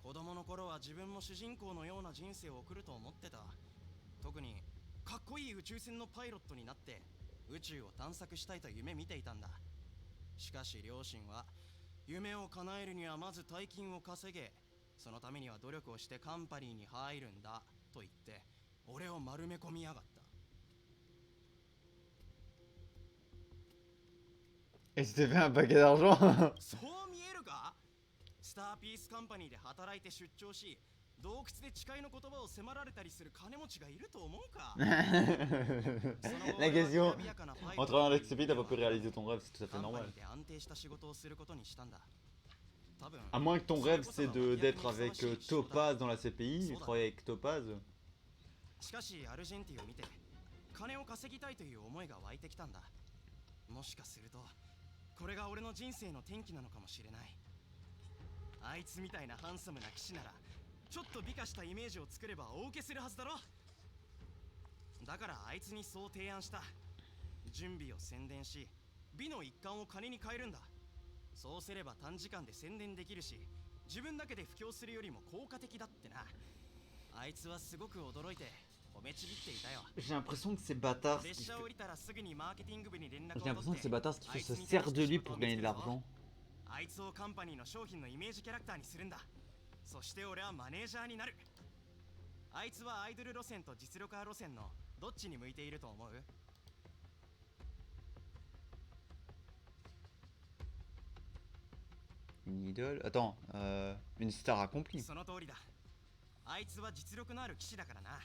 S4: 子供の頃は自分も主人公のような人生を送ると思ってた。特にかっこいい宇宙船のパイロットになって宇宙を探索したいと夢見ていたんだ。しかし両親は夢を叶えるにはまず大金を稼げ、そのためには努力をしてカンパニーに入るんだと言って俺を丸め込みやがった。
S1: Et tu t'es fait un paquet d'argent.
S4: そう見えるか？スターピースカンパニーで働いて出張し、洞窟で誓いの言葉を迫られたりする金持ちがいると思うか？
S1: La question, en travaillant avec ce pays, t'as pas pu réaliser ton rêve, c'est tout à fait normal. À moins que ton rêve c'est d'être avec Topaz dans la CPI, travailler avec Topaz.
S4: しかしアルジェンティを見て金を稼ぎたいという思いが湧いてきたんだ。もしかするとこれが俺の人生の転機なのかもしれない。あいつみたいなハンサムな騎士ならちょっと美化したイメージを作れば大受けするはずだろ。だからあいつにそう提案した。準備を宣伝し美の一環を金に変えるんだ。そうすれば短時間で宣伝できるし自分だけで布教するよりも効果的だってな。あいつはすごく驚いて褒めちぎっていたよ。
S1: J'ai l'impression que ces bâtards,
S4: 列車を降りたらすぐにマーケティング部に連絡を
S1: j'ai
S4: 取
S1: l'impression
S4: っ
S1: que
S4: て
S1: ces bâtards, ce qu'ils font, se servent de lui pour gagner de l'argent.
S4: あいつをカンパニーの商品のイメージキャラクターにするんだ。そして俺はマネージャーになる。あいつはアイドル路線と実力派路線のどっちに向いていると思う？
S1: Une idole. Attends, une star accomplie.
S6: その通りだ。あいつは実力のある騎士だからな。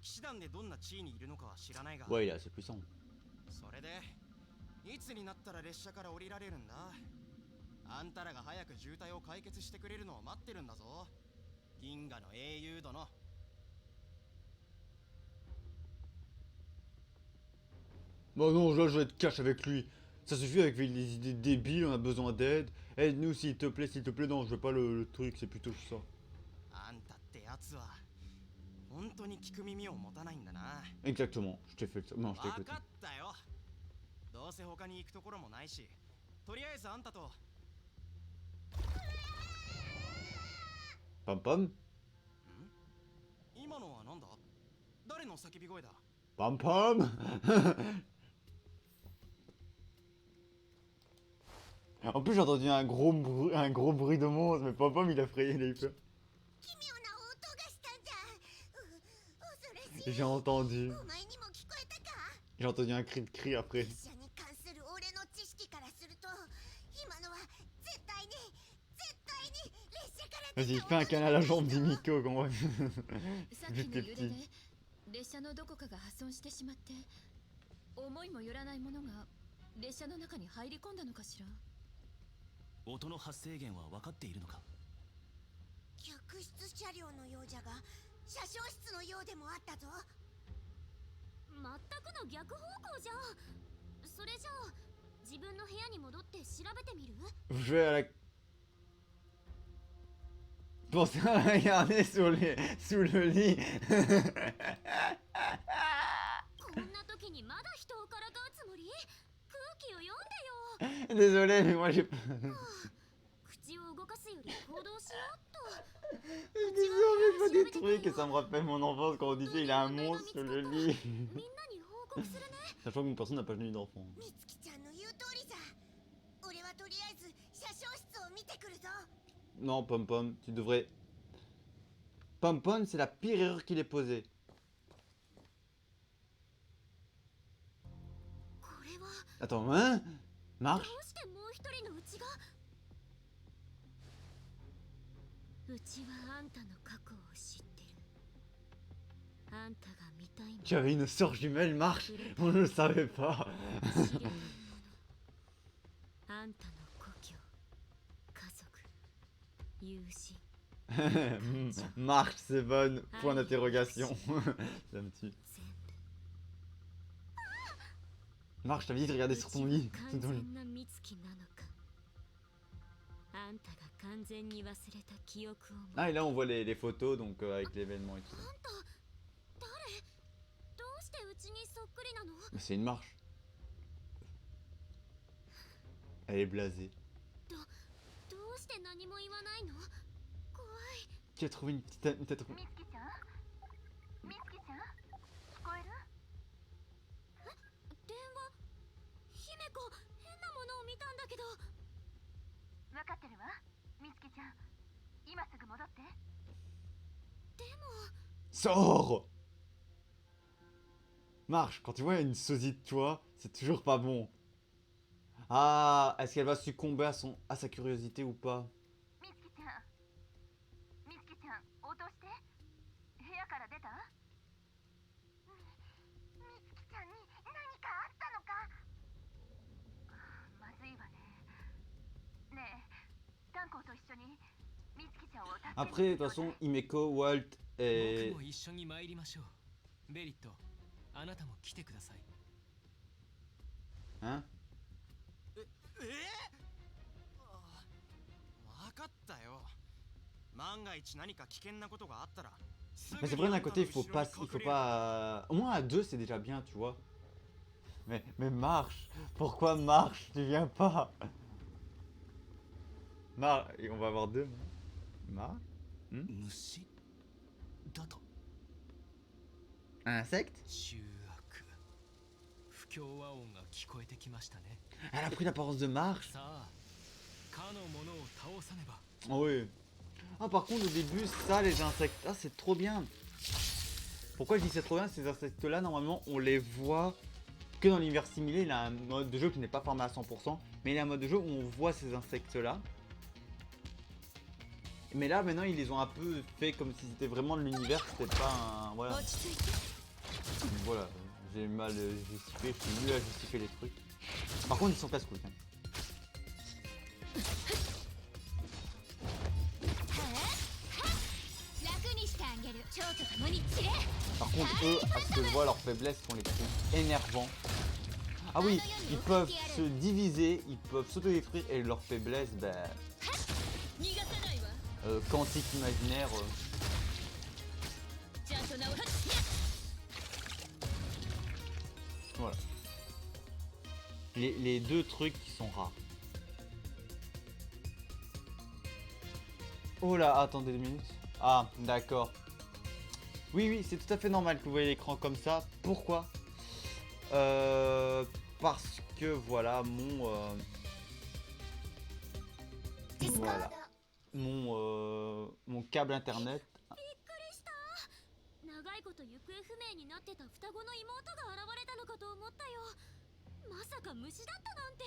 S6: 騎士団でどんな地位にいるのかは知らないが、
S1: Ouais, il est assez puissant.
S6: それでいつになったら列車から降りられるんだ。あんたらが早く渋滞を解決してくれるのを待ってるんだぞ。銀河の英雄殿。
S1: Bon non, là je vais être cash avec lui. Ça suffit avec les idées débiles, on a besoin d'aide. Aide-nous s'il te plaît, s'il te plaît. Non, je veux pas le truc, c'est plutôt ça.
S6: あんたってやつは本当に聞く耳を持たないんだな。
S1: Exactement, je t'ai fait ça. Non, je t'ai
S6: 分
S1: fait
S6: か
S1: ça.
S6: ったよ。どうせ他に行くところもないし、とりあえずあんたと。
S1: Pam pam.
S6: 今のはなんだ？誰の叫び声だ？
S1: Pam pam. En plus j'ai entendu un gros bruit de monstre, mais Pam pam il a frayé, il a eu peur.
S2: 奇妙な音がしたんじゃ。恐ろしい。
S1: J'ai entendu.
S2: お前にも聞こえたか？
S1: J'ai entendu un cri après.
S2: 列車に関する俺の知識からすると、今のは絶対に列車から
S1: Vas-y, fais un câlin à la jambe d'Imiko qu'on voit.
S7: さっきの揺れで列車のどこかが破損してしまって、思いもよらないものが列車の中に入り込んだのかしら。
S4: 音の発生源は分かっているのか。
S2: 客室車両のようじゃが、車掌室のようでもあったぞ。
S8: 全くの逆方向じゃ。それじゃあ自分の部屋に戻って調べてみる？
S1: Je vais à la... Pensez à regarder sous le lit.
S8: こんな時にまだ人をからかうつもり？空気を読んでよ。
S1: Désolé, mais moi j'ai...
S8: 口を動かすより行動しようっと。
S1: Désolé, pas des trucs et ça me rappelle mon enfance quand on disait il a un monstre sur le lit.
S8: みんなに報告するね。
S1: Sachant que mon personne n'a pas de d'enfant.
S2: みつきちゃんの言う通りさ。俺はとりあえず車掌室を見てくるぞ。
S1: Non, Pom Pom, tu devrais... Pom Pom, c'est la pire erreur qu'il ait posée.
S8: これは
S1: Attends, hein? Marche?
S8: どうしてもう一人のうちが？うちはあんたの過去を知ってる。あんたが見たいもの。
S1: Tu avais une sœur jumelle, Marche? On ne le savait pas.
S8: 知れるもの。あんたの故郷、家族、友人。
S1: Marche, c'est bonne. Point d'interrogation. Ça me tue.
S8: 全部。
S1: Marche, je t'avais dit de regarder sur ton lit.
S8: 完
S1: Sur ton lit.
S8: 全な美月なのか。あんたが完全に忘れた記憶を持
S1: Ah, et là on voit les photos donc avec l'événement et tout.
S8: あんた誰？どうしてうちにそっくりなの？
S1: Mais c'est une marche. Elle est blasée.
S8: どうして何も言わないの？怖い。
S1: Tu as trouvé une petite... T'as trouvé...
S8: みつきちゃん？みつきちゃん？聞こえる？え？電話？姫子、変なものを見たんだけど。わかってるわ。みつきちゃん、今すぐ戻って。でも。
S1: Sors! Marche, quand tu vois une sosie de toi, c'est toujours pas bon. Ah, est-ce qu'elle va succomber à sa curiosité ou pas?
S8: みつきちゃん、みつきちゃん、応答して。部屋から出た？みつきちゃんに何かあったのか？まずいわね。ねえ、タンコと一緒にみつきちゃんを助けて。
S1: Après, de toute façon, Himeko, Walt
S3: 僕
S1: et...
S3: も一緒に参りましょう。ベリット、あなたも来てください。
S1: Hein?
S6: 分かったよ。万が一何か危険なことがあったら。
S1: Mais c'est vrai, d'un côté, il faut pas... Au moins à deux, c'est déjà bien, tu vois. Mais marche. Pourquoi marche? Tu viens pas. Marche. Et on va avoir deux. Marche.
S4: 虫だと。
S1: Un insecte?
S3: 醜悪。不協和音が聞こえてきましたね。
S1: Elle a pris l'apparence de marche.
S3: さあ、かの者を倒さねば。
S1: Ah oui. Ah par contre au début ça les insectes, ah c'est trop bien. Pourquoi je dis c'est trop bien? Ces insectes là normalement on les voit que dans l'univers similé. Il a un mode de jeu qui n'est pas formé à 100%, mais il a un mode de jeu où on voit ces insectes là. Mais là, maintenant, ils les ont un peu fait comme si c'était vraiment de l'univers, c'était pas un... Voilà.
S7: 落ち着いて
S1: Donc voilà, j'ai mal justifié, je suis nul à justifier les trucs. Par contre, ils sont casse-couilles quand même.
S8: 楽にしてあげる蝶と共に散れ
S1: Par contre, eux, à ce que je vois, leurs faiblesses sont les plus énervants. Ah oui, ils peuvent se diviser, ils peuvent s'auto-détruire et leurs faiblesses, ben...
S7: 逃がさないわ
S1: quantique imaginaire...
S7: ちゃんと治る
S1: voilà. Les deux trucs qui sont rares. Oh là, attendez 2 minutes. Ah, d'accord. Oui, oui, c'est tout à fait normal que vous voyez l'écran comme ça. Pourquoi Parce que voilà, voilà. Mon câble internet.
S8: 長いこと行方不明になってた双子の妹が現れたのかと思ったよまさか虫だったなんて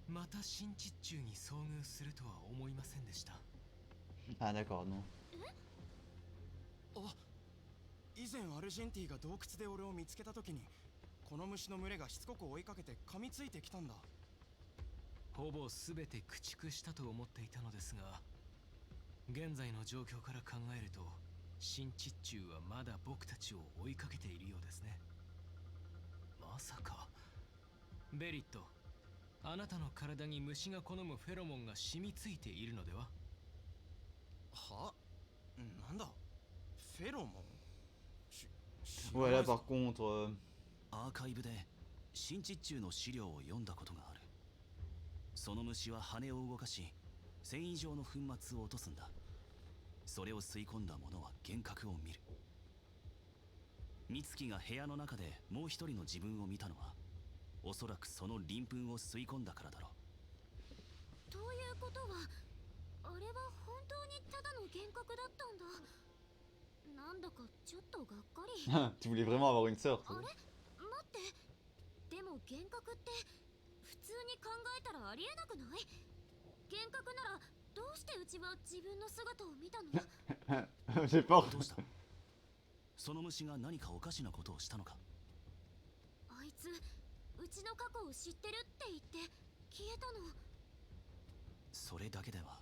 S3: また新地中に遭遇するとは思いませんでした。
S1: Ah d'accord, non.
S6: あ、以前アルジェンティが洞窟で俺を見つけた時にこの虫の群れがしつこく追いかけて噛みついてきたんだ。
S3: ほぼ全て駆逐したと思っていたのですが、現在の状況から考えると新地中はまだ僕たちを追いかけているようですね。まさかベリット、あなたの体に虫が好むフェロモンが染みついているのでは？
S6: は？なんだ？フェロモン？Ouais,
S1: là par contre...
S4: アーカイブで新地中の資料を読んだことがある。その虫は羽を動かし繊維状の粉末を落とすんだ。それを吸い込んだものは幻覚を見る。美月が部屋の中でもう一人の自分を見たのはおそらくその鱗粉を吸い込んだからだろう。
S8: ということはあれは本当にただの幻覚だったんだなんだかちょっとがっかり
S1: Tu voulais vraiment avoir une sœur,
S8: あ
S1: toi.
S8: れ待ってでも幻覚って普通に考えたらありえなくない幻覚ならどうしてうちは自分の姿を見たの
S1: J'ai peur.
S4: どうした？その虫が何かおかしなことをしたのか？
S8: あいつうちの過去を知ってるって言って消えたの
S4: それだけでは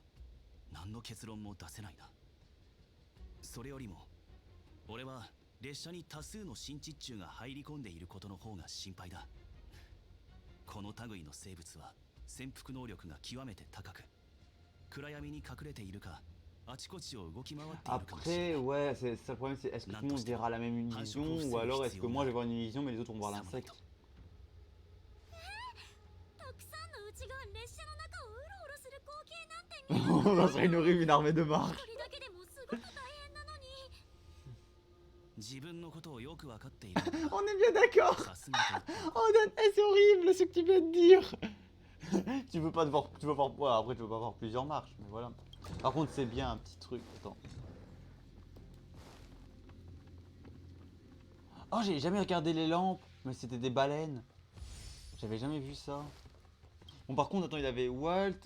S4: 何の結論も出せないな。それよりも俺は列車に多数の新地中が入り込んでいることの方が心配だ。この類の生物は潜伏能力が極めて高く暗闇に隠れているかあちこちを動き回っているかもしれない。
S1: Après, ouais, c'est ça le problème, c'est est-ce que tout le monde verra la même vision ou alors est-ce que moi je vais voir une vision mais les autres vont voir l'insecte.
S8: たくさんのうちが列車の中をうろうろする光景なんて
S1: Ça serait une horrible une armée de marques.
S8: 一人だけでもすごく大変なのに
S4: 自分のことをよくわかっている。
S1: On est bien d'accord.
S4: さすがと言って
S1: Oh Dan, c'est horrible ce que tu viens de dire. Tu veux pas te voir, tu veux voir, ouais, après tu veux pas voir plusieurs marches, mais voilà. Par contre c'est bien un petit truc, attends. Oh j'ai jamais regardé les lampes, mais c'était des baleines. J'avais jamais vu ça. Bon par contre attends il avait Walt,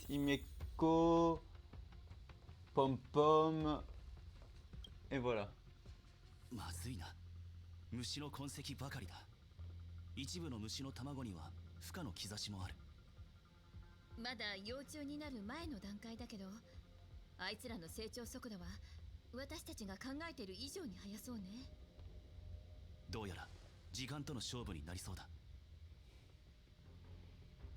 S1: Himeko, Pom Pom, et voilà.
S4: まずいな。虫の痕跡ばかりだ。一部の虫の卵には孵化の兆しもある。
S7: まだ幼虫になる前の段階だけど、あいつらの成長速度は私たちが考えている以上に速そうね。
S4: どうやら時間との勝負になりそうだ。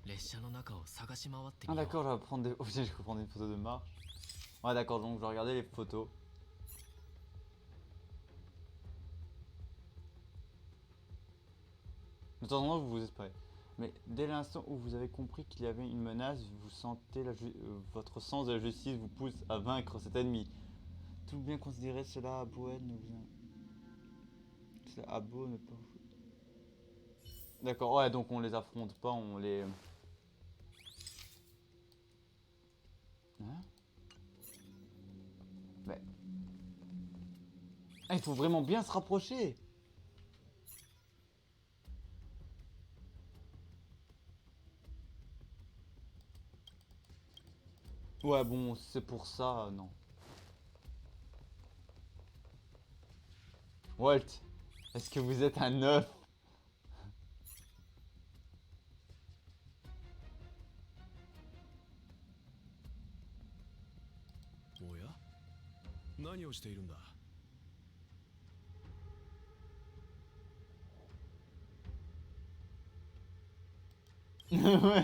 S3: 列車の中を探し回って
S1: Ah
S3: みよう。
S1: d'accord, je vais prendre des... Obligé, je vais prendre des photos de marche. Ouais d'accord, donc je vais regarder les photos. De temps en temps vous vous espérez. Mais dès l'instant où vous avez compris qu'il y avait une menace, vous sentez votre sens de la justice vous pousse à vaincre cet ennemi. Tout bien considéré, cela a beau être, ne vous... Cela a beau ne pas... D'accord, ouais, donc on les affronte pas, on les... Hein? Mais... Ah, il faut vraiment bien se rapprocher. Ouais, bon, c'est pour ça, non. Walt, est-ce que vous êtes un œuf?
S5: おや何をしているんだ。
S1: Ouais,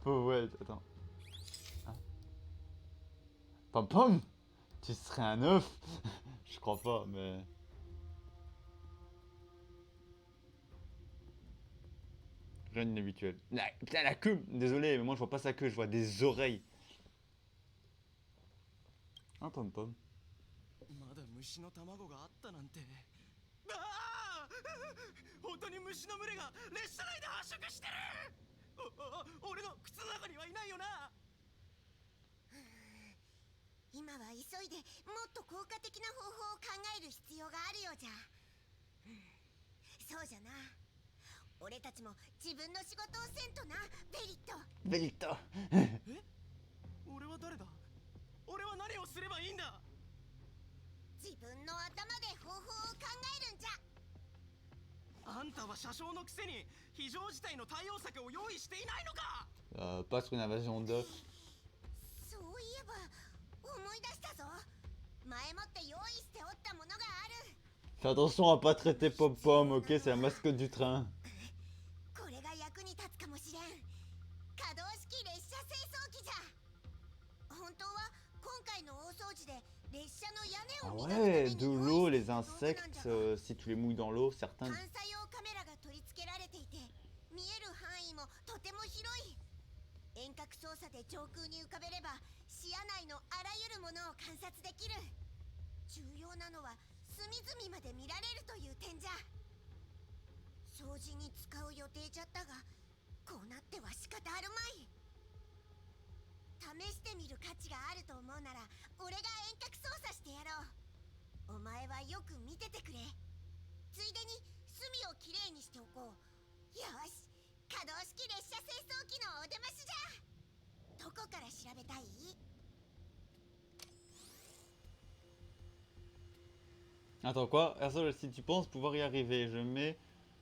S1: oh, ouais, attends. Hein? Pom Pom, tu serais un œuf? Je crois pas, mais... Rien d'inhabituel. Putain, la queue! Désolé, mais moi je vois pas sa queue, je vois des oreilles. Un Pom Pom.
S6: まだ虫の卵があったなんて。ああ本当に虫の群れが列車内で繁殖してる。俺の靴の中にはいないよな。
S2: 今は急いでもっと効果的な方法を考える必要があるようじゃ。そうじゃな。俺たちも自分の仕事をせんとな、ベリット。
S1: ベリット。
S6: 俺は誰だ。俺は何をすればいいんだ。
S2: 自分の頭で方法を考えるんじゃ。
S6: あんたは車掌のくせに非常事態の対応策を用意していないのか。
S1: Pas sur une invasion d'œufs.
S2: そういえば思い出したぞ。前もって用意しておったものがある。
S1: Fais attention à pas traiter Pom Pom, ok? C'est la mascotte du train.
S2: これが役に立つかもしれん。可動式列車清掃機じゃ。本当は今回の大掃除で列車の屋
S1: Ah
S2: 根を磨くため
S1: ouais,
S2: に
S1: de
S2: 用
S1: l'eau,
S2: 意
S1: les
S2: した道具なん
S1: insectes,
S2: じゃが
S1: si tu les mouilles dans l'eau, certains...
S2: 監査用カメラが取り付けられていて、見える範囲もとても広い。遠隔操作で上空に浮かべれば視野内のあらゆるものを観察できる。重要なのは隅々まで見られるという点じゃ。掃除に使う予定じゃったが、こうなっては仕方あるまい。試してみる価値があると思うなら俺が遠隔操作してやろう。お前はよく見ててくれ。ついでに隅をきれいにしておこう。よし、可動式列車清掃機のお出ましじゃ。どこから調べたい？
S1: Attends, quoi? Attends, si tu penses pouvoir y arriver, je me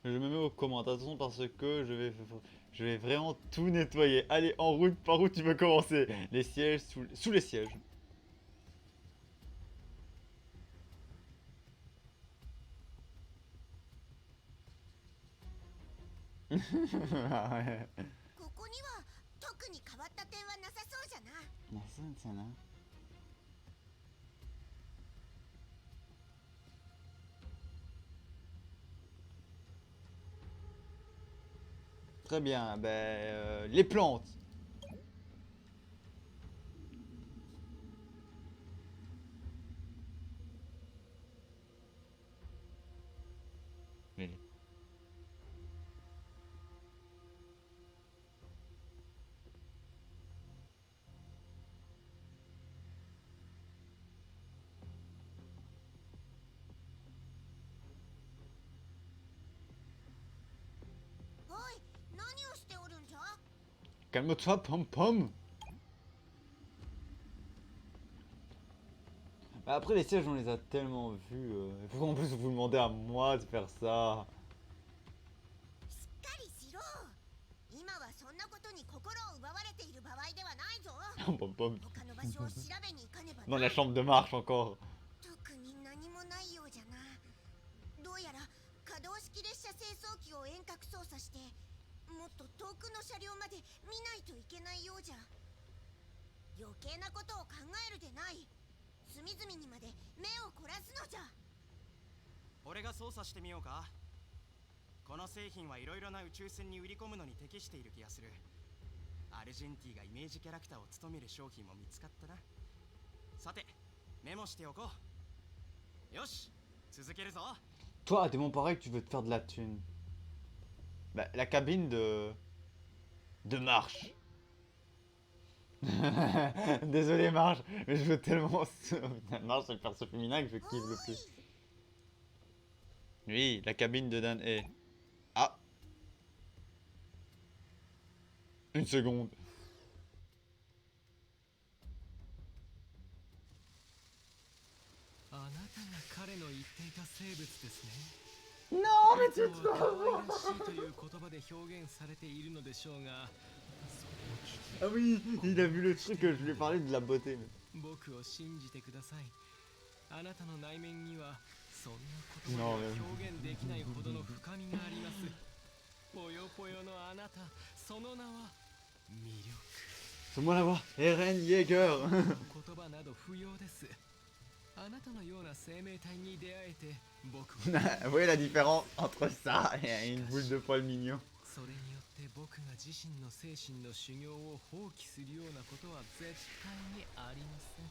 S1: mets aux commandes. Attention parce que je vais vraiment tout nettoyer. Allez, en route, par où tu veux commencer? Les sièges, sous les sièges. Ah ouais.
S2: ここには特に変わった点はなさそうじゃな。
S1: Très bien, ben, les plantes. Mais- Calme-toi, Pom Pom. Bah, après, les sièges, on les a tellement vus. Il faut en plus vous demander à moi de faire ça.
S2: しっかりしろ。今はそんなことに心を奪われている場合ではないぞ。
S1: Pom Pom.
S2: 他の場所を調べに行かねばな。
S1: Dans la chambre de marche encore.
S2: 特に何もないようじゃな。どうやら可動式列車清掃機を遠隔操作してもっと遠くの車両まで見ないといけないようじゃ。余計なことを考えるでない。隅々にまで目を凝らすのじゃ。
S6: 俺が操作してみようか。この製品はいろいろな宇宙船に売り込むのに適している気がする。アルジェンティがイメージキャラクターを務める商品も見つかったな。さてメモしておこう。よし、続けるぞ。
S1: Toi, t'es mon pareil que tu veux te faire de la thune. Bah, la cabine de marche. Désolé Marche, mais je veux tellement... Marche, c'est le perso féminin que je kiffe le plus. Oui, la cabine de Dan et... Ah. Une seconde.
S3: 生物ですね。
S1: Non, mais
S3: 可愛らしいという言葉で表現されているのでしょうが、それを聞き
S1: Ah oui, il a vu le truc que je lui ai parlé de la beauté.
S3: 僕を信じてください。あなたの内面にはそんな言葉では表現できないほどの深みがあります。ぽよぽよのあなた、その名は魅力。
S1: C'est moi la voix. Eren Yeager.
S3: 言葉など不要です。あなたのような生命体に出会えて僕は
S1: Vous voyez la différence entre ça et une boule de poil mignon.
S3: それによって僕が自身の精神の修行を放棄するようなことは絶対にありません。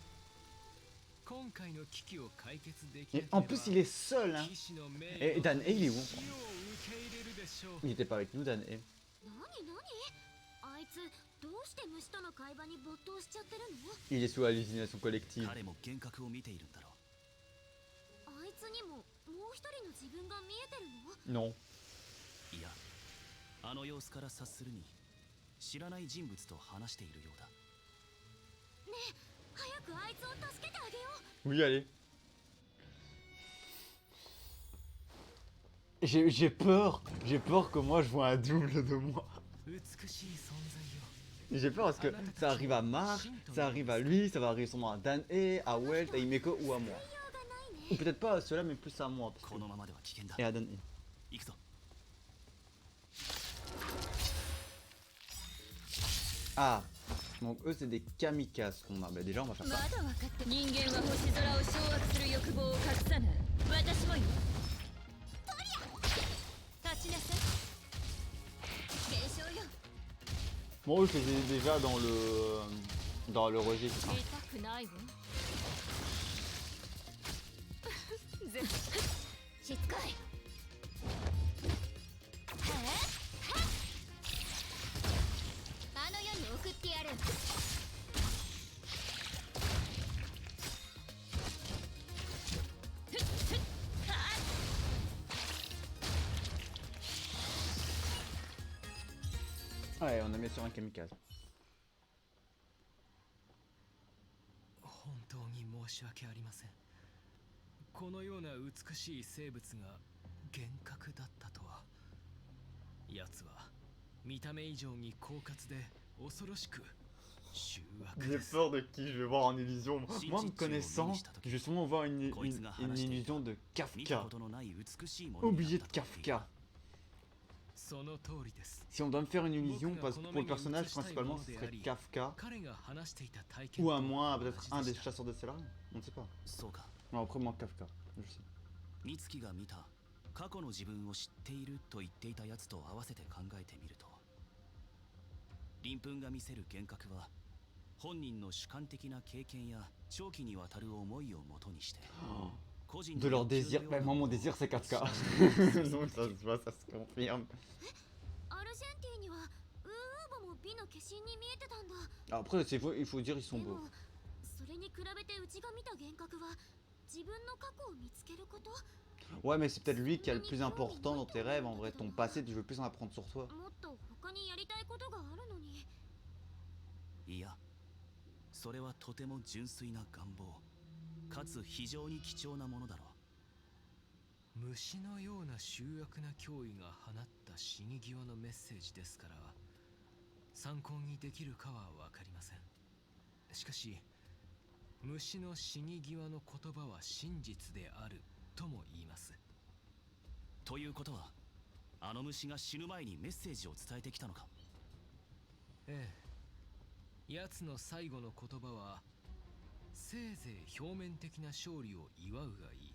S3: 今回の危機を解決できな
S1: Et
S3: ければ
S1: en plus, il est seul. Hein.
S3: 騎士の命
S1: Et Dan E, il est où?
S3: 死を受け入れるでしょう。
S1: Il était pas avec nous, Dan E.
S8: あいつどうして虫との会話に没頭しちゃってるの？
S1: Il est sous hallucination collective.
S4: 彼も幻覚を見ているんだろ
S8: あいつにももう一人の自分が見えてるの？
S1: Non.
S4: う。いや、あの様子から察するに知らない人物と話しているようだ。
S8: 早くあいつを助けてあげよう。
S1: Oui, allez. J'ai peur. J'ai peur que moi je vois un double de moi.
S3: 美しい存在よ。
S1: J'ai peur parce que ça arrive à Marc, ça arrive à lui, ça va arriver sûrement à Dan E, à Welt, à Himeko ou à moi. Ou peut-être pas à ceux-là, mais plus à moi. Parce
S4: このままでは危険だ
S1: que... Et。à Dan E.
S4: 行くぞ。
S1: Ah, donc eux c'est des kamikazes qu'on a. Bah déjà on va faire
S7: ま
S1: ça.
S7: だ分かって人間は星空を掌握する欲望を隠さない。私もよ。立ちなさい。現象よ。
S1: Bon, eux je les ai déjà dans le registre. Hein.
S7: 痛くないわ。しつこい。あの世に送ってやる。
S1: Ouais, on a mis sur un kamikaze.
S3: 本当に申し訳ありません。このような美しい生物が幻覚だったとは。奴は見た目以上に狡猾で恐ろしく醜悪
S1: J'ai
S3: です。
S1: peur de qui je vais voir en illusion. Moi, me connaissant, je vais sûrement voir une illusion de
S4: 見た
S1: Kafka.
S4: ことのない美しいものに
S1: Obligé
S4: な
S1: de
S4: ったと言っている
S1: Kafka.
S3: その通りです。
S1: Si on doit me faire une illusion, parce que pour le personnage principalement, ce serait Kafka.
S3: 彼が話していた体験
S1: Ou
S3: と
S1: à moi,
S3: 同
S1: peut-être
S3: じ
S1: un
S3: で
S1: des
S3: した。
S1: chasseurs de Stellaris. On ne sait pas.
S4: そうか。
S1: Non, après moi, Kafka. Je sais.
S4: 美月が見た過去の自分を知っていると言っていたやつと合わせて考えてみると、鱗粉が見せる幻覚は本人の主観的な経験や長期にわたる思いをもとにして、個人
S1: De
S4: の
S1: leur
S4: 欲求
S1: désir.
S4: の
S1: Bah,
S4: ような
S1: moi,
S4: も
S1: mon
S4: のを
S1: désir, c'est Kafka.
S4: 発信している
S1: Donc, ça se voit, ça se confirme.
S8: アルジェンティにはウーウーボも美の化身に見えてたんだ。
S1: Après, il faut dire, ils sont
S8: で
S1: beaux.
S8: もそれに比べてうちが見た幻覚は自分の過去を見つけること。
S1: Ouais, mais c'est peut-être lui qui a le plus important dans tes rêves. En vrai, ton passé, tu veux plus en apprendre sur toi.
S8: もっと他にやりたいことがあるのに。
S4: いや、それはとても純粋な願望かつ非常に貴重なものだろう。
S3: 虫のような醜悪な脅威が放った死に際のメッセージですから、参考にできるかは分かりません。しかし虫の死に際の言葉は真実であるとも言います。
S4: ということは、あの虫が死ぬ前にメッセージを伝えてきたのか。
S3: ええ、奴の最後の言葉はせいぜい表面的な勝利を祝うがいい。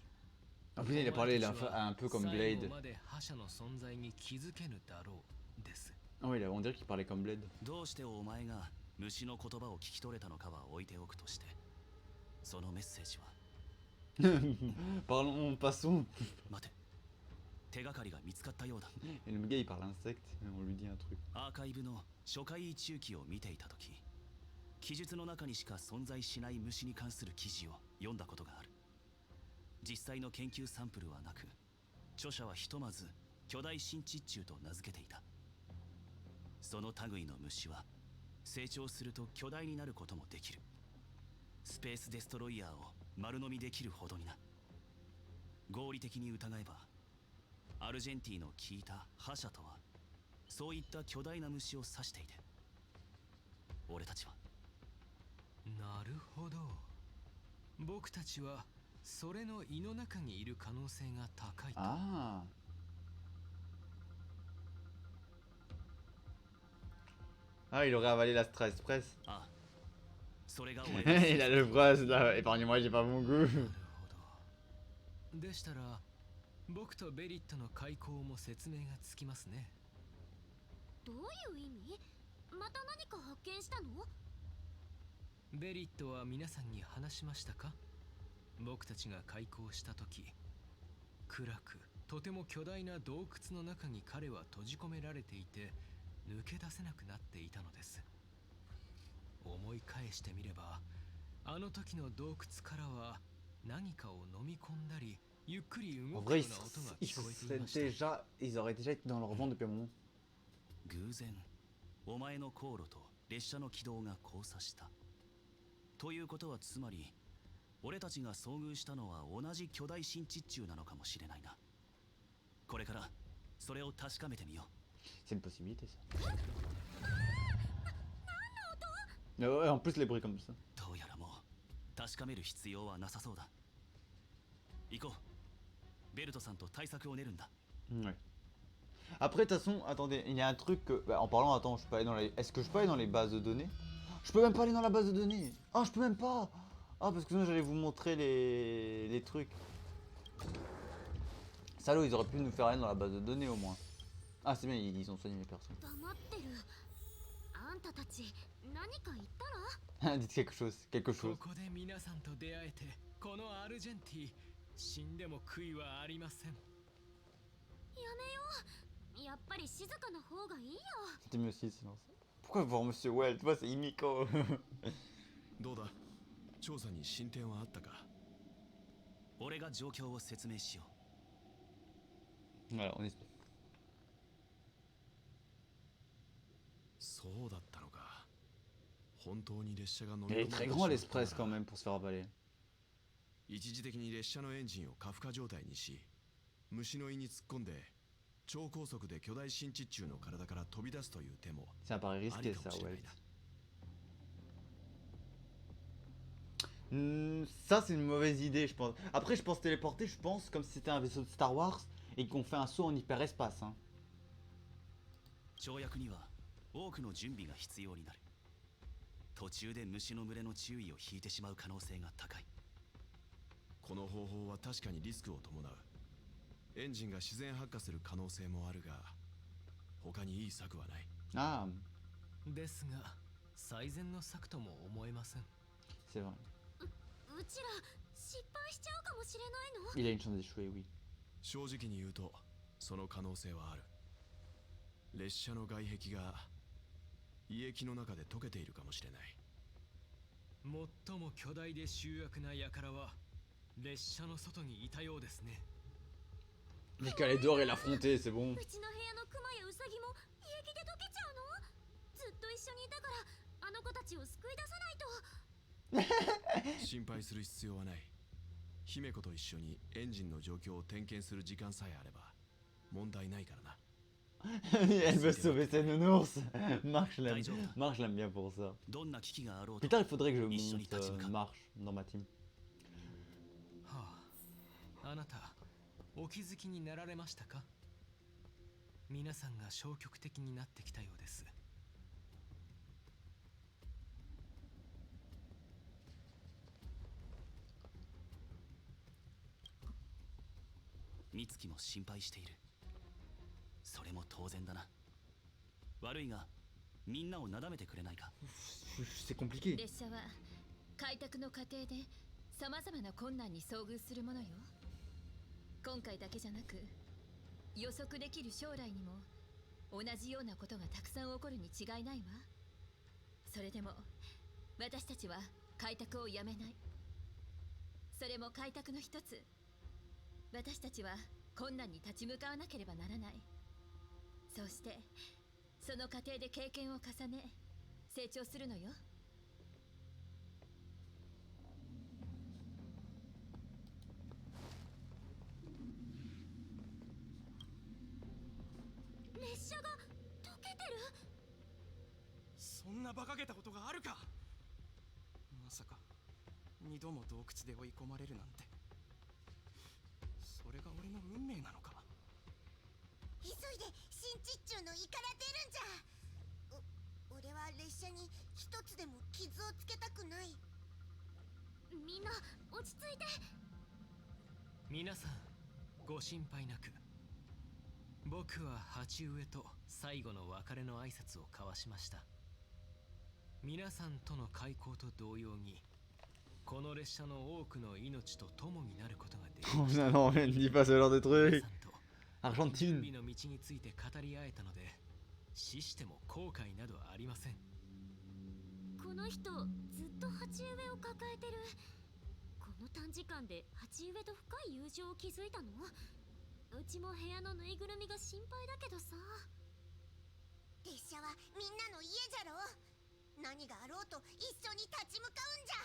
S1: En plus, il a parlé un peu comme
S3: 最
S1: Blade.
S3: 後まで覇者の存在に気づけぬだろうです。
S1: Oh, on dirait qu'il parlait comme Blade.
S4: どうしてお前が虫の言葉を聞き取れたのかは置いておくとして、そのメッセージは
S1: Passons.
S4: 待て、手がかりが見つかったようだ。
S1: Et le gars, il parle insecte. On lui dit un truc.
S4: アーカイブの初回一期を見ていたとき、記述の中にしか存在しない虫に関する記事を読んだことがある。実際の研究サンプルはなく、著者はひとまず巨大新地中と名付けていた。その類の虫は成長すると巨大になることもできる。スペースデストロイヤーを丸飲みできるほどにな。合理的に疑えばアルジェンティの聞いた覇者とはそういった巨大な虫を指していて、俺たちは
S3: なるほど。僕たちはそれの胃の中にいる可能性が高いと。
S1: Ah. Ah, il aurait avalé la stress press.
S4: ああ、それが俺が
S1: Il a le press là, épargnez-moi, j'ai pas mon goût.
S3: なるほど。でしたら僕とベリットの開口も説明がつきますね。
S8: どういう意味？また何か発見したの？
S3: ベリットは皆さんに話しましたか？僕たちが開口した時、暗くとても巨大な洞窟の中に彼は閉じ込められていて抜け出せなくなっていたのです。思い返してみれば、あの時の洞窟からは何かを飲み込んだりゆっくり
S1: En
S3: 動く
S1: vrai,
S3: ような音が聞こえていました。
S1: ils auraient déjà été dans leur ventre depuis un moment.
S4: 偶然お前の航路と列車の軌道が交差したということは、つまり俺たちが遭遇したのは同じ巨大新地中なのかもしれないな。これからそれを確かめてみよう。
S1: C'est une possibilité ça. Ouais, en plus les bruits comme ça.
S4: どうやらもう確かめる必要はなさそうだ。行こう。ベルトさんと対策を練るんだ。
S1: Ouais. Après, de toute façon, attendez, il y a un truc que. Bah, en parlant, attends, je peux aller dans les. Est-ce que je peux aller dans les bases de données? Je peux même pas aller dans la base de données. Ah, je peux même pas. Ah, parce que sinon j'allais vous montrer les trucs. Salaud, ils auraient pu nous faire aller dans la base de données au moins. Ah, c'est bien, ils ont soigné mes personnes.
S8: 黙ってる。あんたたち何か言ったら？
S1: Dites quelque chose, quelque
S3: こ
S1: chose.
S3: こで皆さんと出会えて、このアルジェンティ、死んでも悔いはありません。
S8: やめよう。やっぱり静かな方がいいよ。
S1: C'était mieux aussi le silence. Pourquoi voir Monsieur Well? Tu vois, c'est Imiko.
S5: どうだ、調査に進展はあったか？
S4: 俺が状況を説明しよ
S1: Voilà, on espère.
S5: そうだったのか。本当に列車が飲み
S1: Il est
S5: 込ま
S1: très
S5: れて
S1: grand
S5: しまった
S1: l'Express
S5: な
S1: quand
S5: ら
S1: même pour se faire avaler.
S5: 一時的に列車のエンジンを過負荷状態にし、虫の胃に突っ込んで超高速で巨大新地中の体から飛び出すという手も
S1: Ça paraît
S5: あり
S1: risqué
S5: か
S1: ça,
S5: もしれな
S1: ouais.
S5: いな。
S1: Ça c'est une mauvaise idée je pense. Après je pense téléporter, je pense comme si c'était un vaisseau de Star Wars et qu'on fait un saut en hyperespace. Hein.
S4: 跳躍には多くの準備が必要になる。途中で虫の群れの注意を引いてしまう可能性が高い。
S5: この方法は確かにリスクを伴う。エンジンが自然発火する可能性もあるが、他にいい策はない。
S1: Ah,
S3: ですが、最善の策とも思えません。
S1: c'est vrai.
S8: うちら失敗しちゃうかもしれないの？
S1: Il a une chance d'échouer, oui.
S5: 正直に言うとその可能性はある。列車の外壁が胃液の中で溶けているかもしれない。
S3: 最も巨大で醜悪な輩は列車の外にいたようですね。
S1: Les Calédor et l'affronter, c'est bon.
S8: うちの部屋のクマやウサギも胃液で溶けちゃうの？ずっと一緒にいたからあの子たちを救い出さないと。
S5: 心配する必要はない。姫子と一緒にエンジンの状況を点検する時間さえあれば問題ないからな。
S1: Elle veut sauver ses nounours. Marche, l'aime.
S4: Daijoubu.
S1: Marche, l'aime bien pour ça.
S4: どんな危機があろう
S1: Plus
S4: と
S1: tard, il faudrait que je
S4: Mission
S1: monte
S4: Itachi-ka.
S1: Marche dans ma team.
S3: はあ、あなたお気づきになられましたか？皆さんが消極的になってきたようです。
S4: 美月も心配している。それも当然だな。悪いがみんなをなだめてくれないか。
S1: C'est compliqué.
S7: 列車は開拓の過程でさまざまな困難に遭遇するものよ。今回だけじゃなく予測できる将来にも同じようなことがたくさん起こるに違いないわ。それでも私たちは開拓をやめない。それも開拓の一つ。私たちは困難に立ち向かわなければならない。そうしてその過程で経験を重ね成長するのよ。
S6: そんな馬鹿げたことがあるか。まさか二度も洞窟で追い込まれるなんて、それが俺の運命なのか。
S2: 急いで新地中の胃から出るんじゃ。俺は列車に一つでも傷をつけたくない。
S8: みんな落ち着いて。
S3: 皆さんご心配なく。僕は鉢植えと最後の別れの挨拶を交わしました。皆さんとの開口と同様に、この列車の多くの命と共になることができ
S1: Oh
S3: まし
S1: non,
S3: た。
S1: non, ne dis pas ce genre de
S3: 皆
S1: truc.
S3: さんと準
S1: Argentine.
S3: 備の道について語り合えたので、死しても後悔などありません。
S8: この人ずっと鉢植えを抱えてる。この短時間で鉢植えと深い友情を築いたの？うちも部屋のぬいぐるみが心配だけどさ。
S2: 列車はみんなの家じゃろ。何があろうと一緒に立ち向かうんじゃ。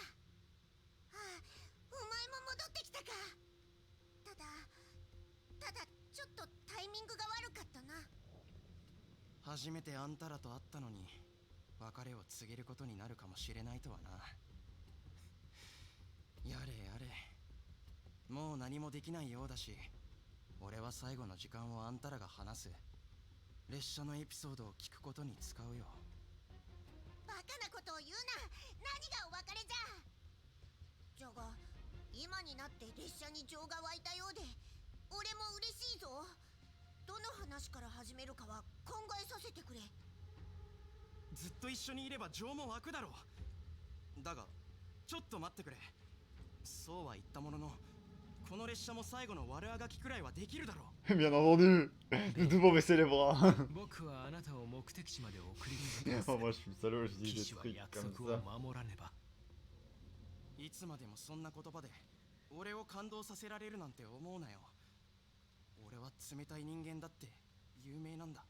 S2: ああ、お前も戻ってきたか。ただちょっとタイミングが悪かったな。
S6: 初めてあんたらと会ったのに別れを告げることになるかもしれないとはな。やれやれ、もう何もできないようだし、俺は最後の時間をあんたらが話す列車のエピソードを聞くことに使うよ。
S2: バカなことを言うな。何がお別れじゃ。じゃが今になって列車に情が湧いたようで、俺も嬉しいぞ。どの話から始めるかは考えさせてくれ。
S6: ずっと一緒にいれば情も湧くだろう。だがちょっと待ってくれ。そうは言ったものの、この列車も最後の悪あがきくらいはできるだろう。
S1: Bien entendu. Nous devons baisser les bras.
S3: 僕はあなたを目的地まで送りに行き
S1: Oh,
S3: ま
S1: moi
S3: す。
S1: je suis salaud, je dis
S3: 騎
S1: des
S3: 士は
S1: trucs
S3: 約
S1: comme
S3: 束を
S1: ça.
S3: 守らねば。
S6: いつまでもそんな言葉で俺を感動させられるなんて思うなよ。俺は冷たい人間だって有名なんだ。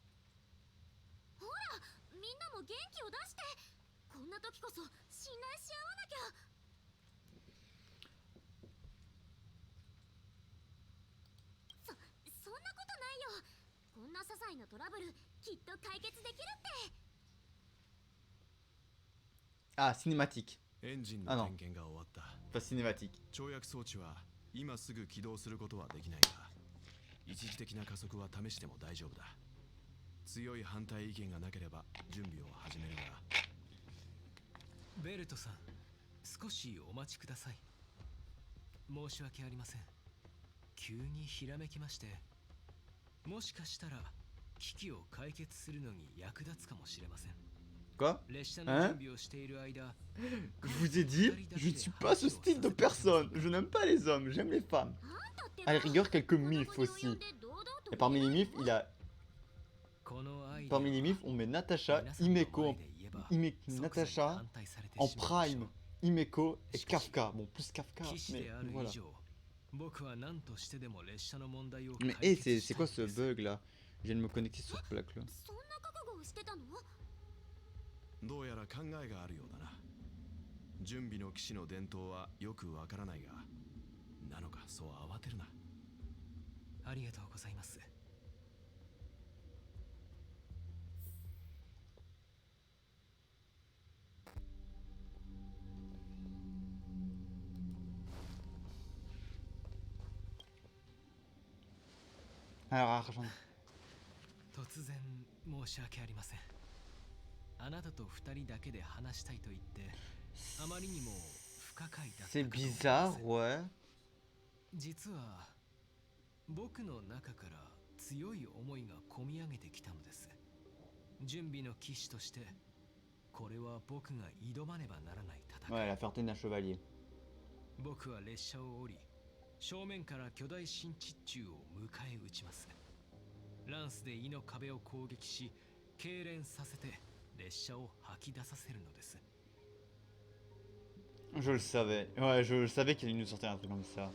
S8: ほら、みんなも元気を出して。こんな時こそ信頼し合わなきゃ。そんなことないよ。こんな些細なトラブルきっと解決できるって。
S1: Ah, cinématique.
S5: エンジン
S1: あの
S5: の点検が終わった。
S1: Pas cinématique.
S5: 跳躍装置は今すぐ起動することはできないが、一時的な加速は試しても大丈夫だ。強い反対意見がなければ準備を始めるが。
S3: ベルトさん、少しお待ちください。申し訳ありません。急にひらめきまして、もしかしたら危機を解決するのに役立つかもしれません。
S1: Quoi?
S3: 列車の準備をしている間、
S1: Je vous ai dit, je ne suis pas ce style de personne. Je n'aime pas les hommes, j'aime les femmes.
S8: あんたって
S1: À la rigueur, quelques mifs aussi. Et parmi les mifs, il a.
S3: このアイデア
S1: Parmi les mifs, on met Natacha,
S3: 皆さんの
S1: Himeko,
S3: 前で言えば
S1: Natacha
S3: 反対されて
S1: en
S3: しまうでしょ
S1: prime,
S3: う。
S1: Himeko et Kafka. Bon, plus Kafka,
S3: 騎士
S1: mais
S3: である
S1: voilà.
S3: 以上、僕は何としてでも列車の問題を
S1: Mais
S3: 解
S1: hé,
S3: 決
S1: c'est
S3: した
S1: quoi
S3: い
S1: ce
S3: んです。
S1: bug là? Je viens de me connecter sur ce plaque là.
S8: そんな覚悟をしてたの？
S5: どうやら考えがあるようだな。準備の騎士の伝統はよくわからないが、なのかそう慌てるな。
S3: ありがとうございます。
S1: Alors, Argent.
S3: 突然申し訳ありません。あなたと二人だけで話したいと言って、あまりにも不可解だったか
S1: C'est
S3: と思います。
S1: bizarre, ouais.
S3: 実は僕の中から強い思いがこみ上げてきたのです。準備の騎士として、これは僕が挑まねばならない戦い。
S1: Ouais, la fierté d'un chevalier.
S3: 僕は列車を降り、正面から巨大新地中を迎え撃ちます。ランスで胃の壁を攻撃し、痙攣させて列車を吐き出させるのです。
S1: Je le savais. Ouais, je savais qu'il allait nous sortir un truc comme ça.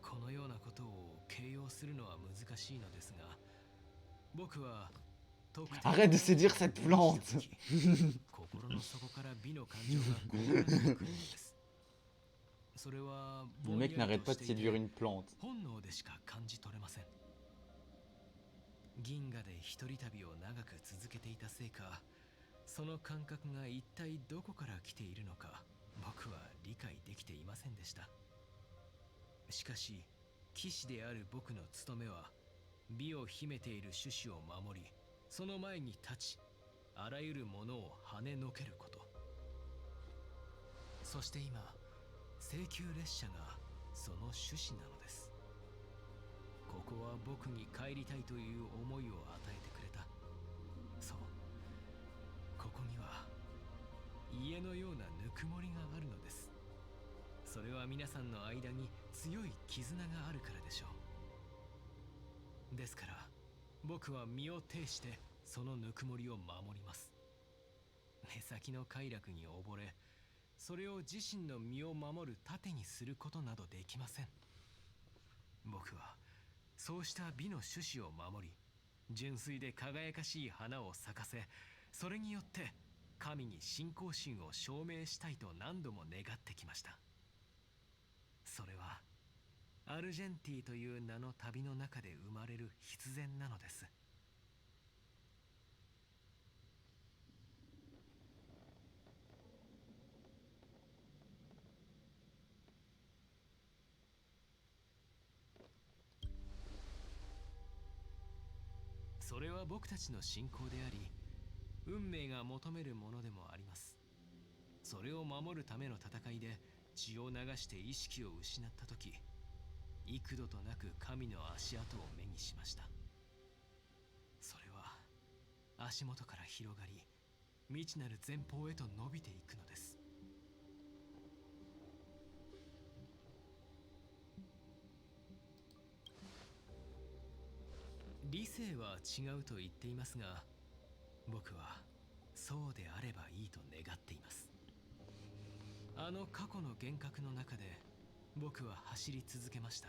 S3: このようなことを形容するのは難しいのですが、僕は
S1: Arrête de séduire cette plante.
S3: 心の底から美の感情がこぼれてくるのです。それは
S1: Le mec n'arrête pas de séduire une plante.
S3: 本能でしか感じ取れません。銀河で一人旅を長く続けていたせいか、その感覚が一体どこから来ているのか僕は理解できていませんでした。しかし騎士である僕の務めは美を秘めている種子を守り、その前に立ち、あらゆるものを跳ねのけること。そして今、請求列車がその種子なのです。ここは僕に帰りたいという思いを与えてくれた。そう、ここには家のようなぬくもりがあるのです。それは皆さんの間に強い絆があるからでしょう。ですから僕は身を挺してそのぬくもりを守ります。目先の快楽に溺れ、それを自身の身を守る盾にすることなどできません。僕はそうした美の種子を守り、純粋で輝かしい花を咲かせ、それによって神に信仰心を証明したいと何度も願ってきました。それはアルジェンティという名の旅の中で生まれる必然なのです。それは僕たちの信仰であり、運命が求めるものでもあります。それを守るための戦いで血を流して意識を失った時、幾度となく神の足跡を目にしました。それは足元から広がり、未知なる前方へと伸びていくのです。理性は違うと言っていますが、僕はそうであればいいと願っています。あの過去の幻覚の中で僕は走り続けました。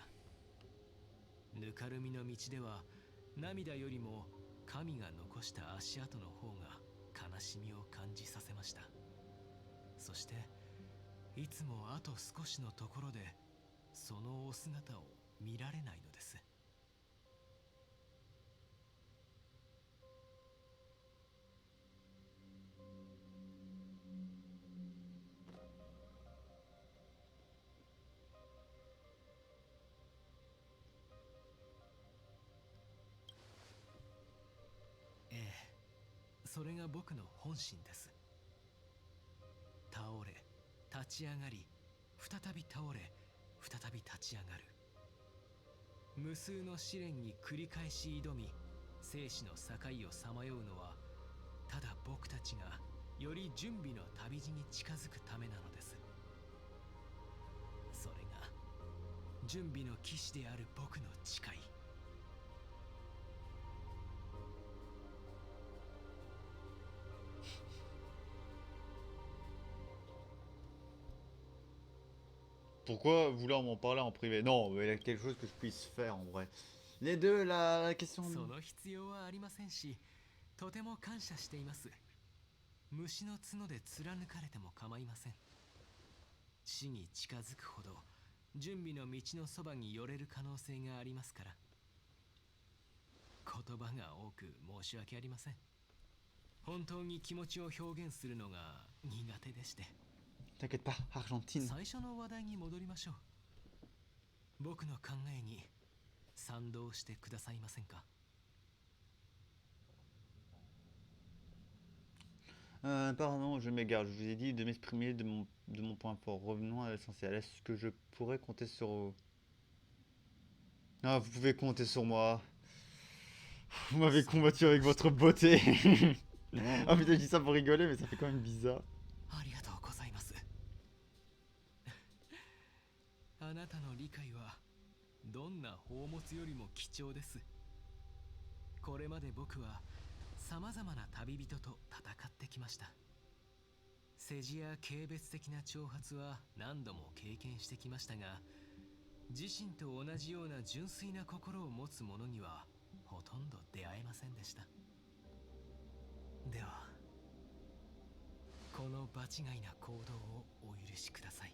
S3: ぬかるみの道では涙よりも神が残した足跡の方が悲しみを感じさせました。そしていつもあと少しのところでそのお姿を見られないのです。それが僕の本心です。倒れ、立ち上がり、再び倒れ、再び立ち上がる。無数の試練に繰り返し挑み、生死の境をさまようのは、ただ僕たちがより準備の旅路に近づくためなのです。それが準備の騎士である僕の誓い。
S1: Pourquoi vouloir m'en parler en privé? Non, mais il y a quelque chose que je puisse faire en vrai. Les deux, la question...
S3: その必要はありませんし、とても感謝しています。虫の角で貫かれても構いません。死に近づくほど準備の道のそばに寄れる可能性がありますから。言葉が多く申し訳ありません。本当に気持ちを表現するのが苦手でして。
S1: T'inquiète pas, Argentine.
S3: 最初の話題に戻りましょう。僕の考えに賛同してくださいませんか？Pardon,
S1: je m'égare. Je vous ai dit de m'exprimer de mon point fort. Revenons à l'essentiel. Est-ce que je pourrais compter sur vous? Ah, vous pouvez compter sur moi. Vous m'avez combattu avec votre beauté. Ah putain, je dis ça pour rigoler, mais ça fait quand même bizarre.
S3: ありがとうございます。あなたの理解はどんな宝物よりも貴重です。これまで僕はさまざまな旅人と戦ってきました。世辞や軽蔑的な挑発は何度も経験してきましたが、自身と同じような純粋な心を持つ者にはほとんど出会えませんでした。ではこの場違いな行動をお許しください。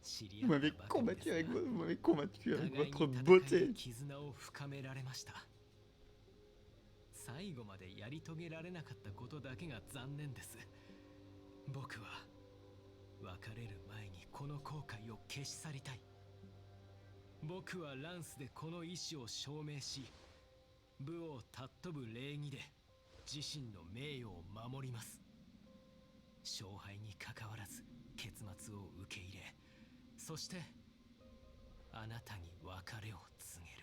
S1: Vous m'avez combattu avec votre beauté.
S3: 絆を深められました。最後までやり遂げられなかったことだけが残念です。僕は別れる前にこの後悔を消し去りたい。僕はランスでこの意志を証明し、部を尊ぶ礼儀で自身の名誉を守ります。勝敗にかかわらず結末を受け入れ、そしてあなたに別れを告げる。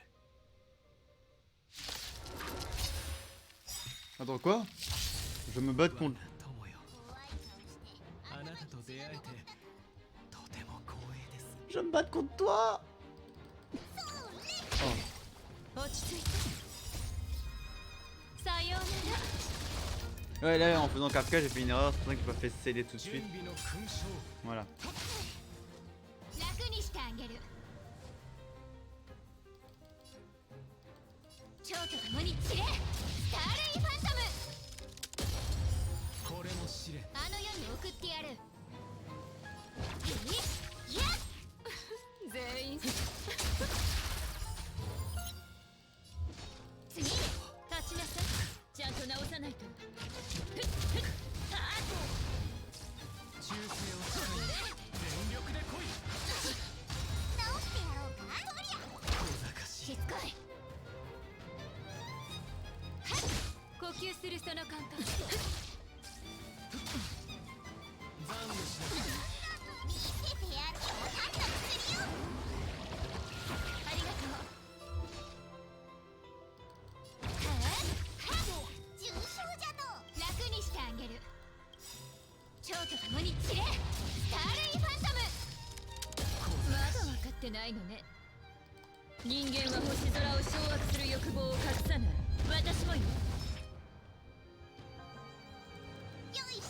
S1: Attends, quoi? Je me bats contre.
S3: 友よ、あなたと出会えてとても光栄です。
S1: Je me bats contre toi!
S7: 落ち着いて。さようなら。
S1: Ouais, là en faisant Kafka, j'ai fait une erreur, c'est pour ça que j'ai pas fait sceller tout de
S3: 準
S1: suite.
S3: 備の勲章。
S1: Voilà.
S7: 楽にしてあげる。蝶と共に散れ、スターレイファントム。
S3: これも試練。
S7: あの世に送ってやる。いや全員次に立ちなさい。ちゃんと直さないと。
S3: 忠誠を誓い全力で来い。
S2: 直してやろうか。そりゃ
S3: 小賢しい。
S7: しつこい。呼吸するその感覚。
S3: 残念しなさい。
S2: 見せてやるよ。判断するよ。
S7: ありがとう。
S2: 重傷じゃの。
S7: 楽にしてあげる。蝶と共に散れ、スターレイファントム。まだ分かってないのね。人間は星空を掌握する欲望を隠さない。私もよ。
S2: よいしょ。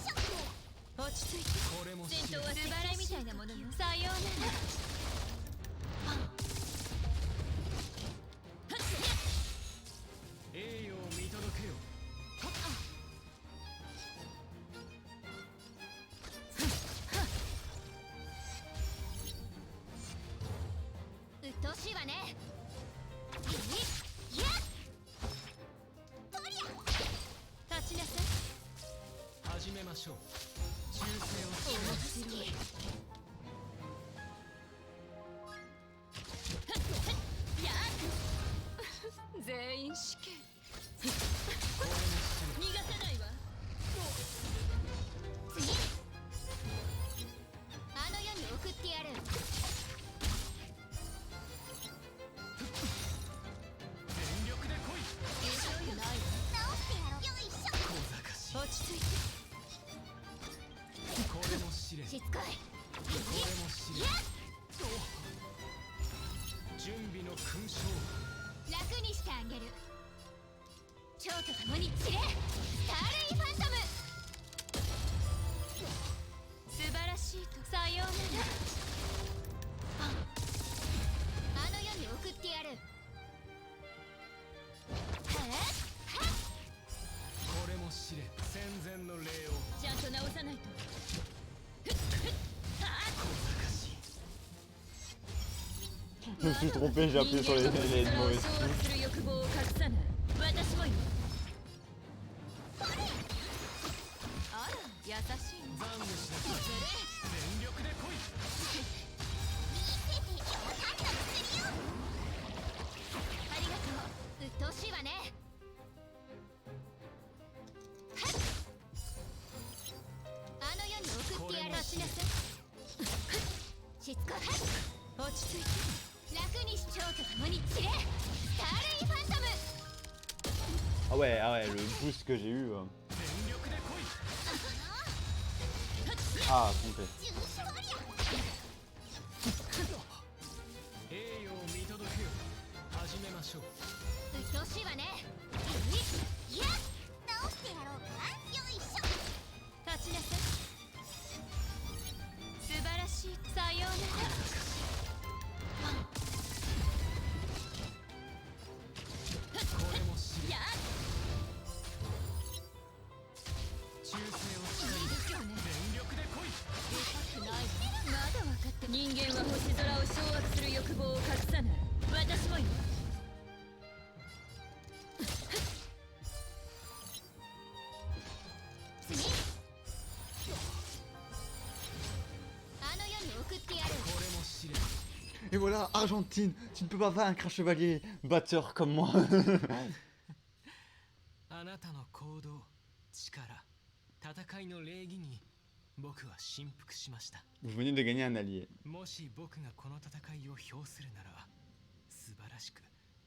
S7: 落ち着いて。
S3: これも試練。
S7: 戦闘は素晴らみたいなものよ。さようなら。
S3: 栄誉を見届けよ。
S7: うっとうしいわね。いや
S2: とりゃ
S7: 立ちなさい。
S3: 始めましょう。忠誠を誓い。
S7: 面白い。やっ全員死刑。
S3: これも試練。
S7: 逃がさないわ。次あの世に送ってやる。
S3: 全力で来い。
S7: そうよないわ。
S2: 直してやろう。よいしょ。
S3: 小賢しい。
S7: 落ち着いて。
S3: これも試練。
S7: しつこい。
S3: これも試練。準備の勲章。
S7: 楽にしてあげる。蝶と共に散れ、スターレイファントム。素晴らしいと。さようなら。あの世に送ってやる。
S3: これも試練。戦前の礼を。
S7: ちゃんと直さないと。
S3: 小賢しい。
S1: Je me suis trompé, j'ai appuyé sur les mauvaises touches.
S7: 掌握する欲望を隠さない。私もよ。あら、優しいね。
S3: 残念しなさい。全力で来い。
S2: 見せてよ。判断するよ。
S7: ありがとう。うっとうしいわね。あの世に送ってやる。立ちなさい。しつこい。落ち着いて。楽にし蝶と共に散れ、スターレイファントム。
S1: Ah ouais, le boost que j'ai eu.
S3: 全力で来い。
S1: Ah, trompé.
S2: 重傷りゃ。
S3: 栄誉を見届けよ。始めましょう。
S7: うっとうしいわね。
S2: いや直してやろうか。よいしょ。
S7: 立ちなさい。素晴らしい。さようなら。
S3: これも試練。
S7: やっ
S3: 忠誠を誓
S7: いい
S3: い。
S7: ですよね。
S3: 全力で来い。
S7: 痛くない。まだ分かって。人間は星空を掌握する欲望を隠さない。私もよ。
S1: Et voilà, Argentine, tu ne peux pas vaincre un chevalier batteur comme moi.
S3: あなたの行動、力、戦いの礼儀に僕は振服しました。
S1: Vous venez de gagner un allié.
S3: もし僕がこの戦いを評するなら、素晴らしく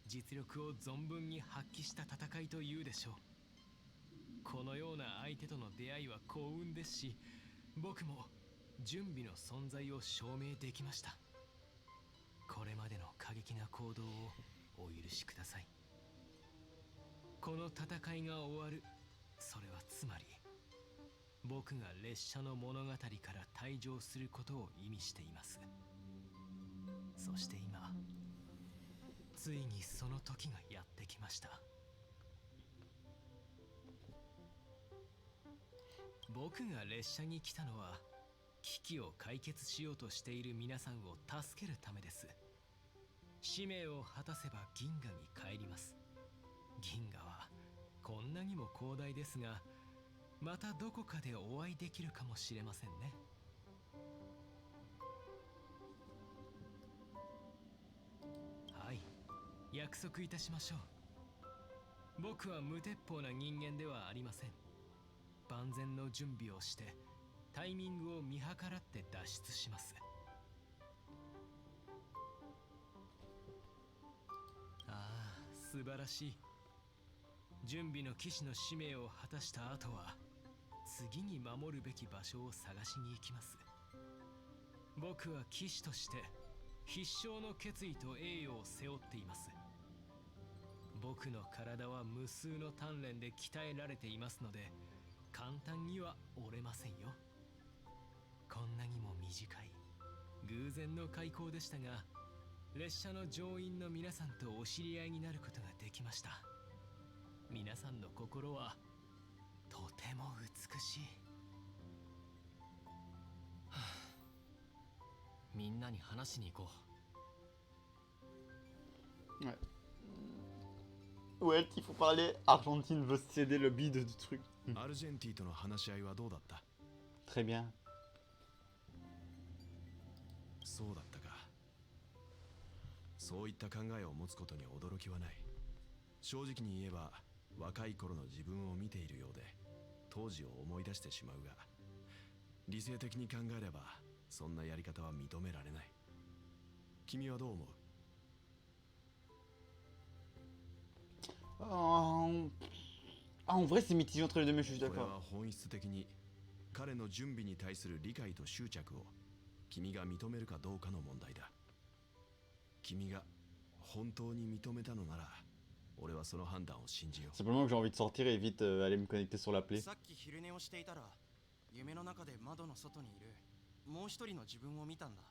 S3: 実力を存分に発揮した戦いというでしょう。このような相手との出会いは幸運ですし、僕も準備の存在を証明できました。これまでの過激な行動をお許しください。この戦いが終わる、それはつまり僕が列車の物語から退場することを意味しています。そして今、ついにその時がやってきました。僕が列車に来たのは、危機を解決しようとしている皆さんを助けるためです。使命を果たせば銀河に帰ります。銀河はこんなにも広大ですが、またどこかでお会いできるかもしれませんね。はい、約束いたしましょう。僕は無鉄砲な人間ではありません。万全の準備をしてタイミングを見計らって脱出します。ああ、素晴らしい。準備の騎士の使命を果たした後は、次に守るべき場所を探しに行きます。僕は騎士として必勝の決意と栄誉を背負っています。僕の体は無数の鍛錬で鍛えられていますので、簡単には折れませんよ。こんなにも短い偶然の開口でしたが、列車の乗員の皆さんとお知り合いになることができました。皆さんの心はとても美しい。はあ、みんなに話しに行こう。
S1: Ouais. Ouais, il faut parler. Argentine veut céder le bide du truc.
S5: アルジェンティとの話し合いはどうだった？
S1: Très bien.
S5: そうだったか。そういった考えを持つことに驚きはない。正直に言えば、若い頃の自分を見ているようで、当時を思い出してしまうが、理性的に考えれば、そんなやり方は認められない。君はどう思う？
S1: En vrai, c'est mitigé entre les deux, mais je suis
S5: これ
S1: d'accord.
S5: は本質的に彼の準備に対する理解と執着を君が認めるかどうかの問題だ。君が本当に認めたのなら、俺はその判断を信じよう。
S1: Simplement que j'ai envie de sortir et vite aller me connecter sur la play.
S6: さっき昼寝をしていたら、夢の中で窓の外にいるもう一人の自分を見たんだ。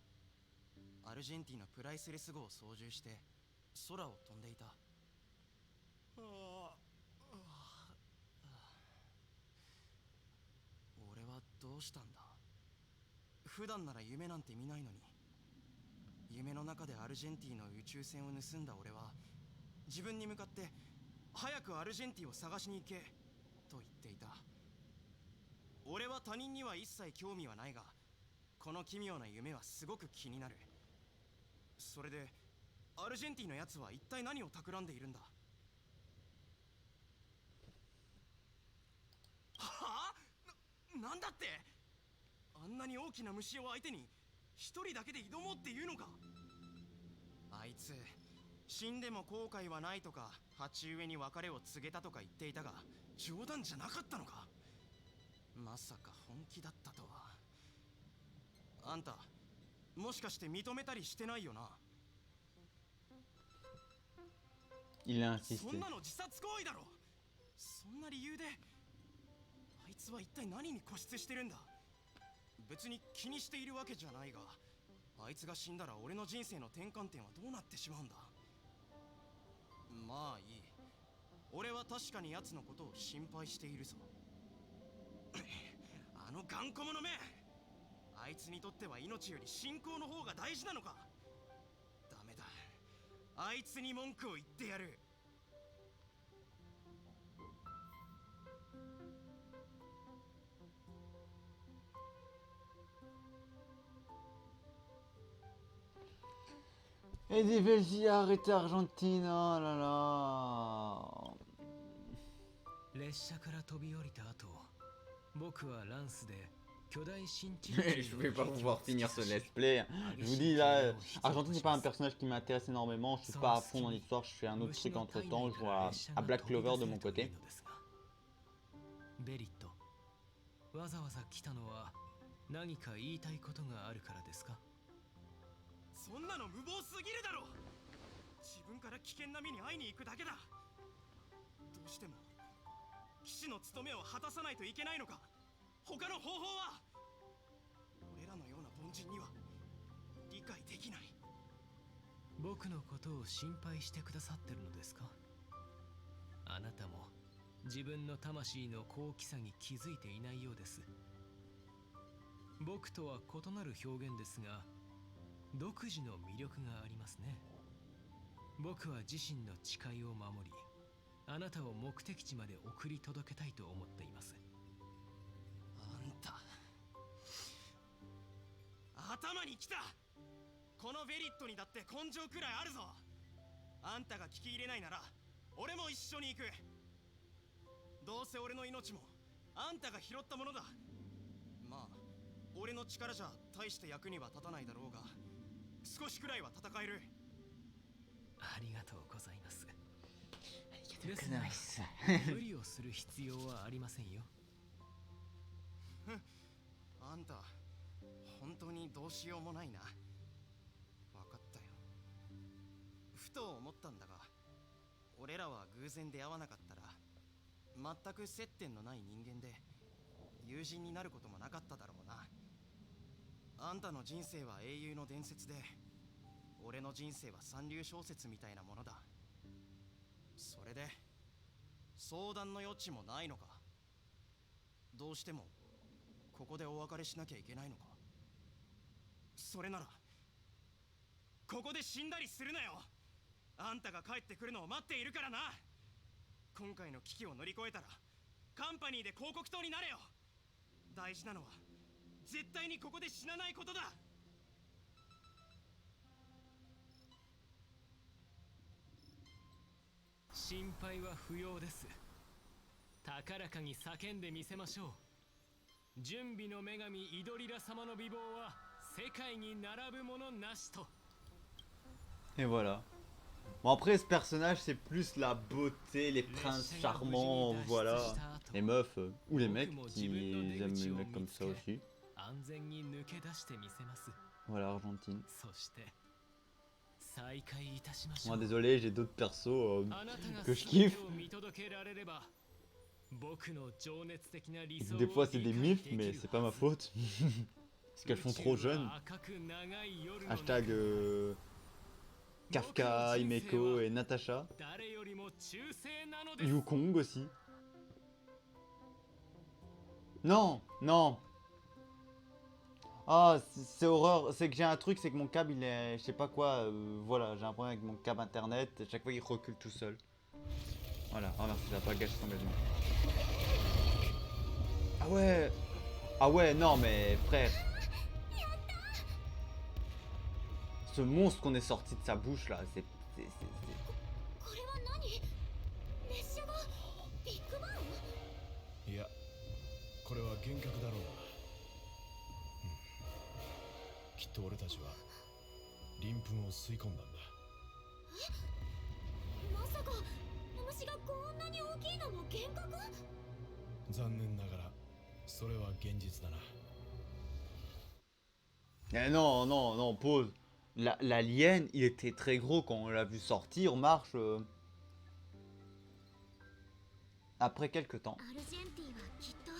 S6: アルジェンティのプライスレス号を操縦して空を飛んでいた。俺はどうしたんだ。普段なら夢なんて見ないのに、夢の中でアルジェンティの宇宙船を盗んだ俺は自分に向かって早くアルジェンティを探しに行けと言っていた。俺は他人には一切興味はないが、この奇妙な夢はすごく気になる。それでアルジェンティのやつは一体何を企んでいるんだ。はあ？なんだって？あんなに大きな虫を相手に一人だけで挑もうっていうのか？あいつ死んでも後悔はないとか、鉢植えに別れを告げたとか言っていたが、冗談じゃなかったのか？まさか本気だったとは。あんたもしかして認めたりしてないよな？
S1: Il a
S6: そ
S1: insisté.
S6: んなの自殺行為だろ。そんな理由であいつは一体何に固執してるんだ。別に気にしているわけじゃないが、あいつが死んだら俺の人生の転換点はどうなってしまうんだ。まあいい。俺は確かに奴のことを心配しているぞ。あの頑固者め、あいつにとっては命より信仰の方が大事なのか？ダメだ、あいつに文句を言ってやる。
S1: Et des Belgiques arrêté Argentine, oh là là.
S3: 列車から飛び降りた後、僕はランスで巨大新地
S1: Je vais pas pouvoir finir ce let's play. Je vous dis là, Argentine c'est pas un personnage qui m'intéresse énormément, je suis pas à fond dans l'histoire, je fais un autre truc entre temps, je vois à Black Clover de mon côté.
S3: ベリット、わざわざ来たのは何か言いたいことがあるからですか？
S6: そんなの無謀すぎるだろ。自分から危険な目に遭いに行くだけだ。どうしても騎士の務めを果たさないといけないのか。他の方法は俺らのような凡人には理解できない。
S3: 僕のことを心配してくださってるのですか？あなたも自分の魂の高貴さに気づいていないようです。僕とは異なる表現ですが、独自の魅力がありますね。僕は自身の誓いを守り、あなたを目的地まで送り届けたいと思っています。
S6: あんた頭にきた。このベリットにだって根性くらいあるぞ。あんたが聞き入れないなら俺も一緒に行く。どうせ俺の命もあんたが拾ったものだ。まあ俺の力じゃ大して役には立たないだろうが、少しくらいは戦える。
S3: ありがとうございます。ですが、無理をする必要はありませんよ。
S6: あんた本当にどうしようもないな。分かったよ。ふと思ったんだが、俺らは偶然出会わなかったら全く接点のない人間で友人になることもなかっただろうな。あんたの人生は英雄の伝説で、俺の人生は三流小説みたいなものだ。それで相談の余地もないのか。どうしてもここでお別れしなきゃいけないのか。それならここで死んだりするなよ。あんたが帰ってくるのを待っているからな。今回の危機を乗り越えたらカンパニーで広告塔になれよ。大事なのは絶対にここで死なないことだ。
S3: 心配は不要です。高らかに叫んでみせましょう。準備の女神イドリラ様の美貌は世界に並ぶものなしと。
S1: Et voilà. Bon après ce personnage c'est plus la beauté, les princes charmants, voilà. Les meufs ou les mecs qui aiment les mecs comme ça aussi.
S3: 安全に抜け出してみせます。
S1: Voilà Argentine.
S3: そして再会いたしましょ
S1: Moi
S3: う。
S1: désolé j'ai d'autres persos
S3: あなたが
S1: que je
S3: 全て
S1: kiffe.
S3: を見届けられれば、僕の情熱的な理想を
S1: Des fois c'est des
S3: 理解
S1: mythes
S3: できる
S1: mais c'est pas ma faute. Parce qu'elles font trop jeunes.
S3: 宇宙は赤く長い夜の中
S1: Hashtag Kafka, Himeko et Natasha.
S3: 誰よりも忠誠なのです。
S1: Yukong aussi. Non, non. Ah, c'est horreur. C'est que j'ai un truc, c'est que mon câble il est. Je sais pas quoi. Voilà, j'ai un problème avec mon câble internet. À chaque fois il recule tout seul. Voilà, oh merci, ça va pas gâcher son engagement. Ah ouais. Ah ouais, non mais frère. Ce monstre qu'on est sorti de sa bouche là, c'est.
S8: これは何？列車がビッグバン？
S5: いや、これは幻覚だろうな。きっと俺たちは鱗粉を吸い込んだんだ。
S8: まさか虫がこんなに大きいのも幻覚？
S5: 残念ながらそれは現実だな。
S1: Eh non, non, non, pause. L'alien, il était très gros quand on l'a vu sortir, marche. Après quelques temps.
S8: アルジェンティはきっと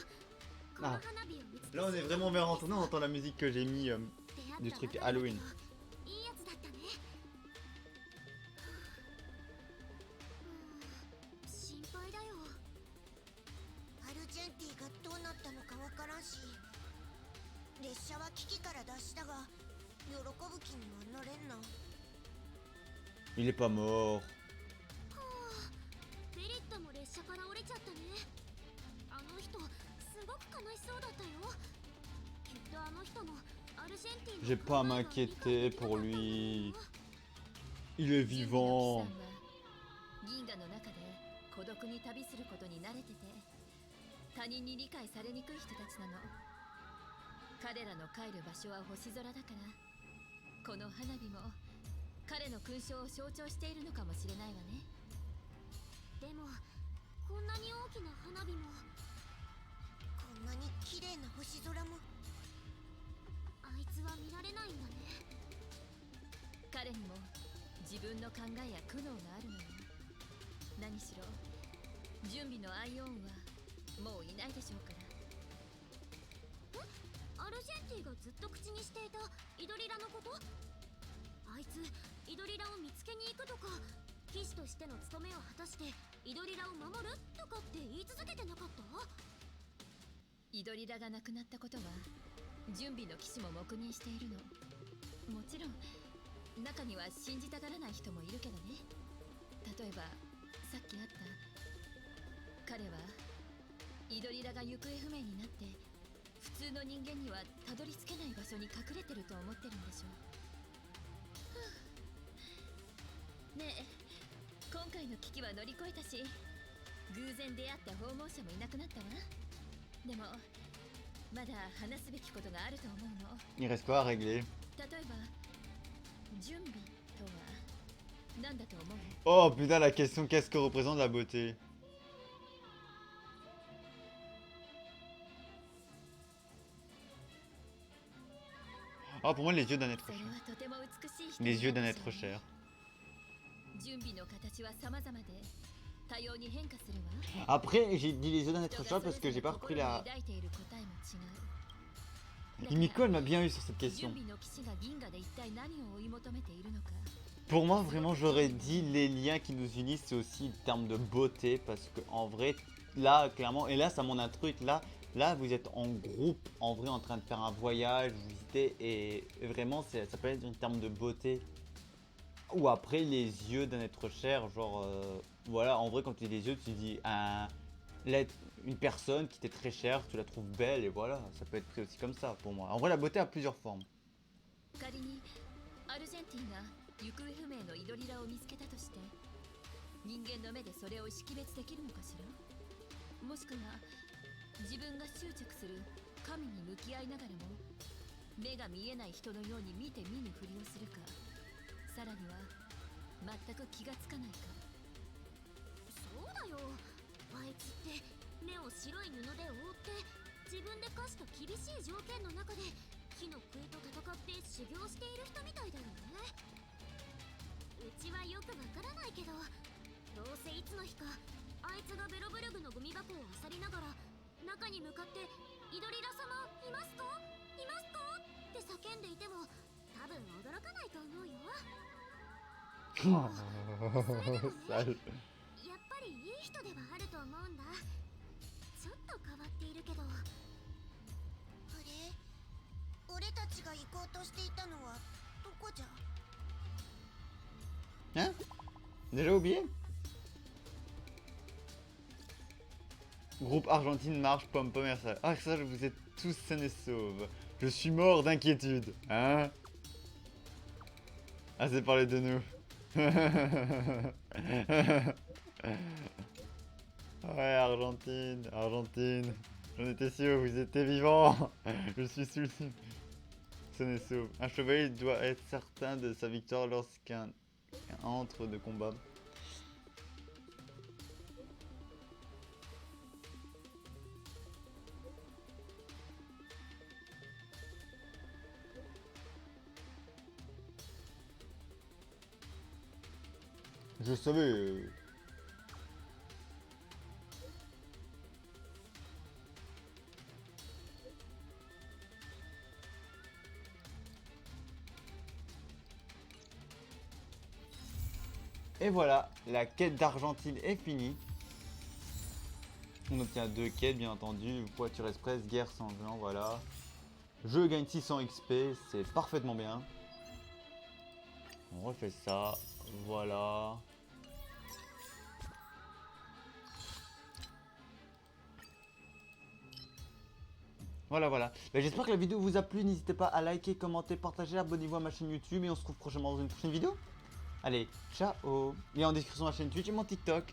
S8: この
S1: Ah,
S8: 花火を見つけ
S1: là on est vraiment bien rentré, on entend la musique que j'ai mis du truc Halloween.
S8: いいやつだったね。心配だよ。
S2: アルジェンティがどうなったのかわからんし、列車は危機から脱したが喜ぶ気にはなれんな。
S1: Il est pas mort.
S8: はあ、ベリットも列車から降りちゃったね。あの人すごく悲しそうだったよ。きっとあの人もアルジェンティンの
S1: J'ai pas à m'inquiéter pour lui. Il est vivant.
S7: 銀河の中で孤独に旅することに慣れてて、他人に理解されにくい人たちなの。彼らの帰る場所は星空だから、この花火も彼の勲章を象徴しているのかもしれないわね。
S8: でもこんなに大きな花火も、
S2: こんなに綺麗な星空も。
S8: あいつは見られないんだね。
S7: 彼にも自分の考えや苦悩があるのよ。何しろ準備のアイオンはもういないでしょうから。
S8: アルジェンティがずっと口にしていたイドリラのこと？あいつイドリラを見つけに行くとか、騎士としての務めを果たしてイドリラを守るとかって言い続けてなかった？
S7: イドリラが亡くなったことは準備の騎士も黙認しているの。もちろん中には信じたがらない人もいるけどね。例えばさっきあった彼はイドリラが行方不明になって普通の人間にはたどり着けない場所に隠れてると思ってるんでしょう。ねえ、今回の危機は乗り越えたし、偶然出会った訪問者もいなくなったわ。でもまだ話すべきことがあると思うの。
S1: Il reste quoi à régler?
S7: 例えば準備とは何だと思う？
S1: Oh putain, la question, qu'est-ce que représente la beauté? Ah, pour moi, les yeux d'un être
S7: それ
S1: cher.
S7: はとても美しい人
S1: Les yeux d'un
S7: の
S1: être cher.
S7: 準備の形は様々で多様に変化するわ。
S1: Après, j'ai dit les yeux d'un être
S7: 人が
S1: cher
S7: そ
S1: parce
S7: れ
S1: que
S7: ぞ
S1: j'ai
S7: れ
S1: pas repris
S7: 心に
S1: la...
S7: 抱いている答えも違う。
S1: Miko, elle m'a bien eu sur cette
S7: 準
S1: question.
S7: 備の騎士が銀河で一体何を追い求めているのか。
S1: Pour moi, vraiment, j'aurais dit les liens qui nous unissent, c'est aussi en termes de beauté, parce que en vrai, là, clairement, et là, ça montre un truc, là, vous êtes en groupe, en vrai, en train de faire un voyage, vous visitez, et vraiment, ça peut être en termes de beauté. Ou après, les yeux d'un être cher, genre, voilà, en vrai, quand tu dis les yeux, tu dis une personne qui t'est très chère, tu la trouves belle, et voilà, ça peut être pris aussi comme ça, pour moi. En vrai, la beauté a plusieurs formes.
S7: 仮にアルジェンティンが行方不明のイドリラを見つけたとして、人間の目でそれを識別できるのかしら。もしくは自分が執着する神に向き合いながらも目が見えない人のように見て見ぬふりをするか、さらには全く気がつかないか。
S8: そうだよ、あいつって目を白い布で覆って自分で課した厳しい条件の中で火の杭と戦って修行している人みたいだよね。うちはよくわからないけど、どうせいつの日かあいつがベロブルグのゴミ箱を漁りながら中に向かって「イドリラ様いますかいますか?」って叫んでいても多分驚かないと思うよ。
S1: Sale.
S8: やっぱりいい人ではあると思うんだ。ちょっと変わっているけど。
S2: あれ、俺たちが行こうとしていたのはどこじゃ？
S1: Hein? Déjà oublié? Groupe Argentine marche, pomme pomme ça. Ah ça, vous êtes tous sains et sauves. Je suis mort d'inquiétude, hein? Ah c'est parler de nous. Ouais, Argentine, Argentine. J'en étais sûr, vous étiez vivant. Je suis sous le sain et sauve. Un chevalier doit être certain de sa victoire lorsqu'un entre de combat. Je savais. Et voilà, la quête d'Argentine est finie. On obtient 2 quêtes, bien entendu. Voiture express, guerre sanglant, voilà. Je gagne 600 XP, c'est parfaitement bien. On refait ça, voilà. Voilà. Ben, j'espère que la vidéo vous a plu. N'hésitez pas à liker, commenter, partager, abonnez-vous à ma chaîne YouTube et on se retrouve prochainement dans une prochaine vidéo. Allez, ciao. Il y a en description ma chaîne Twitch et mon TikTok.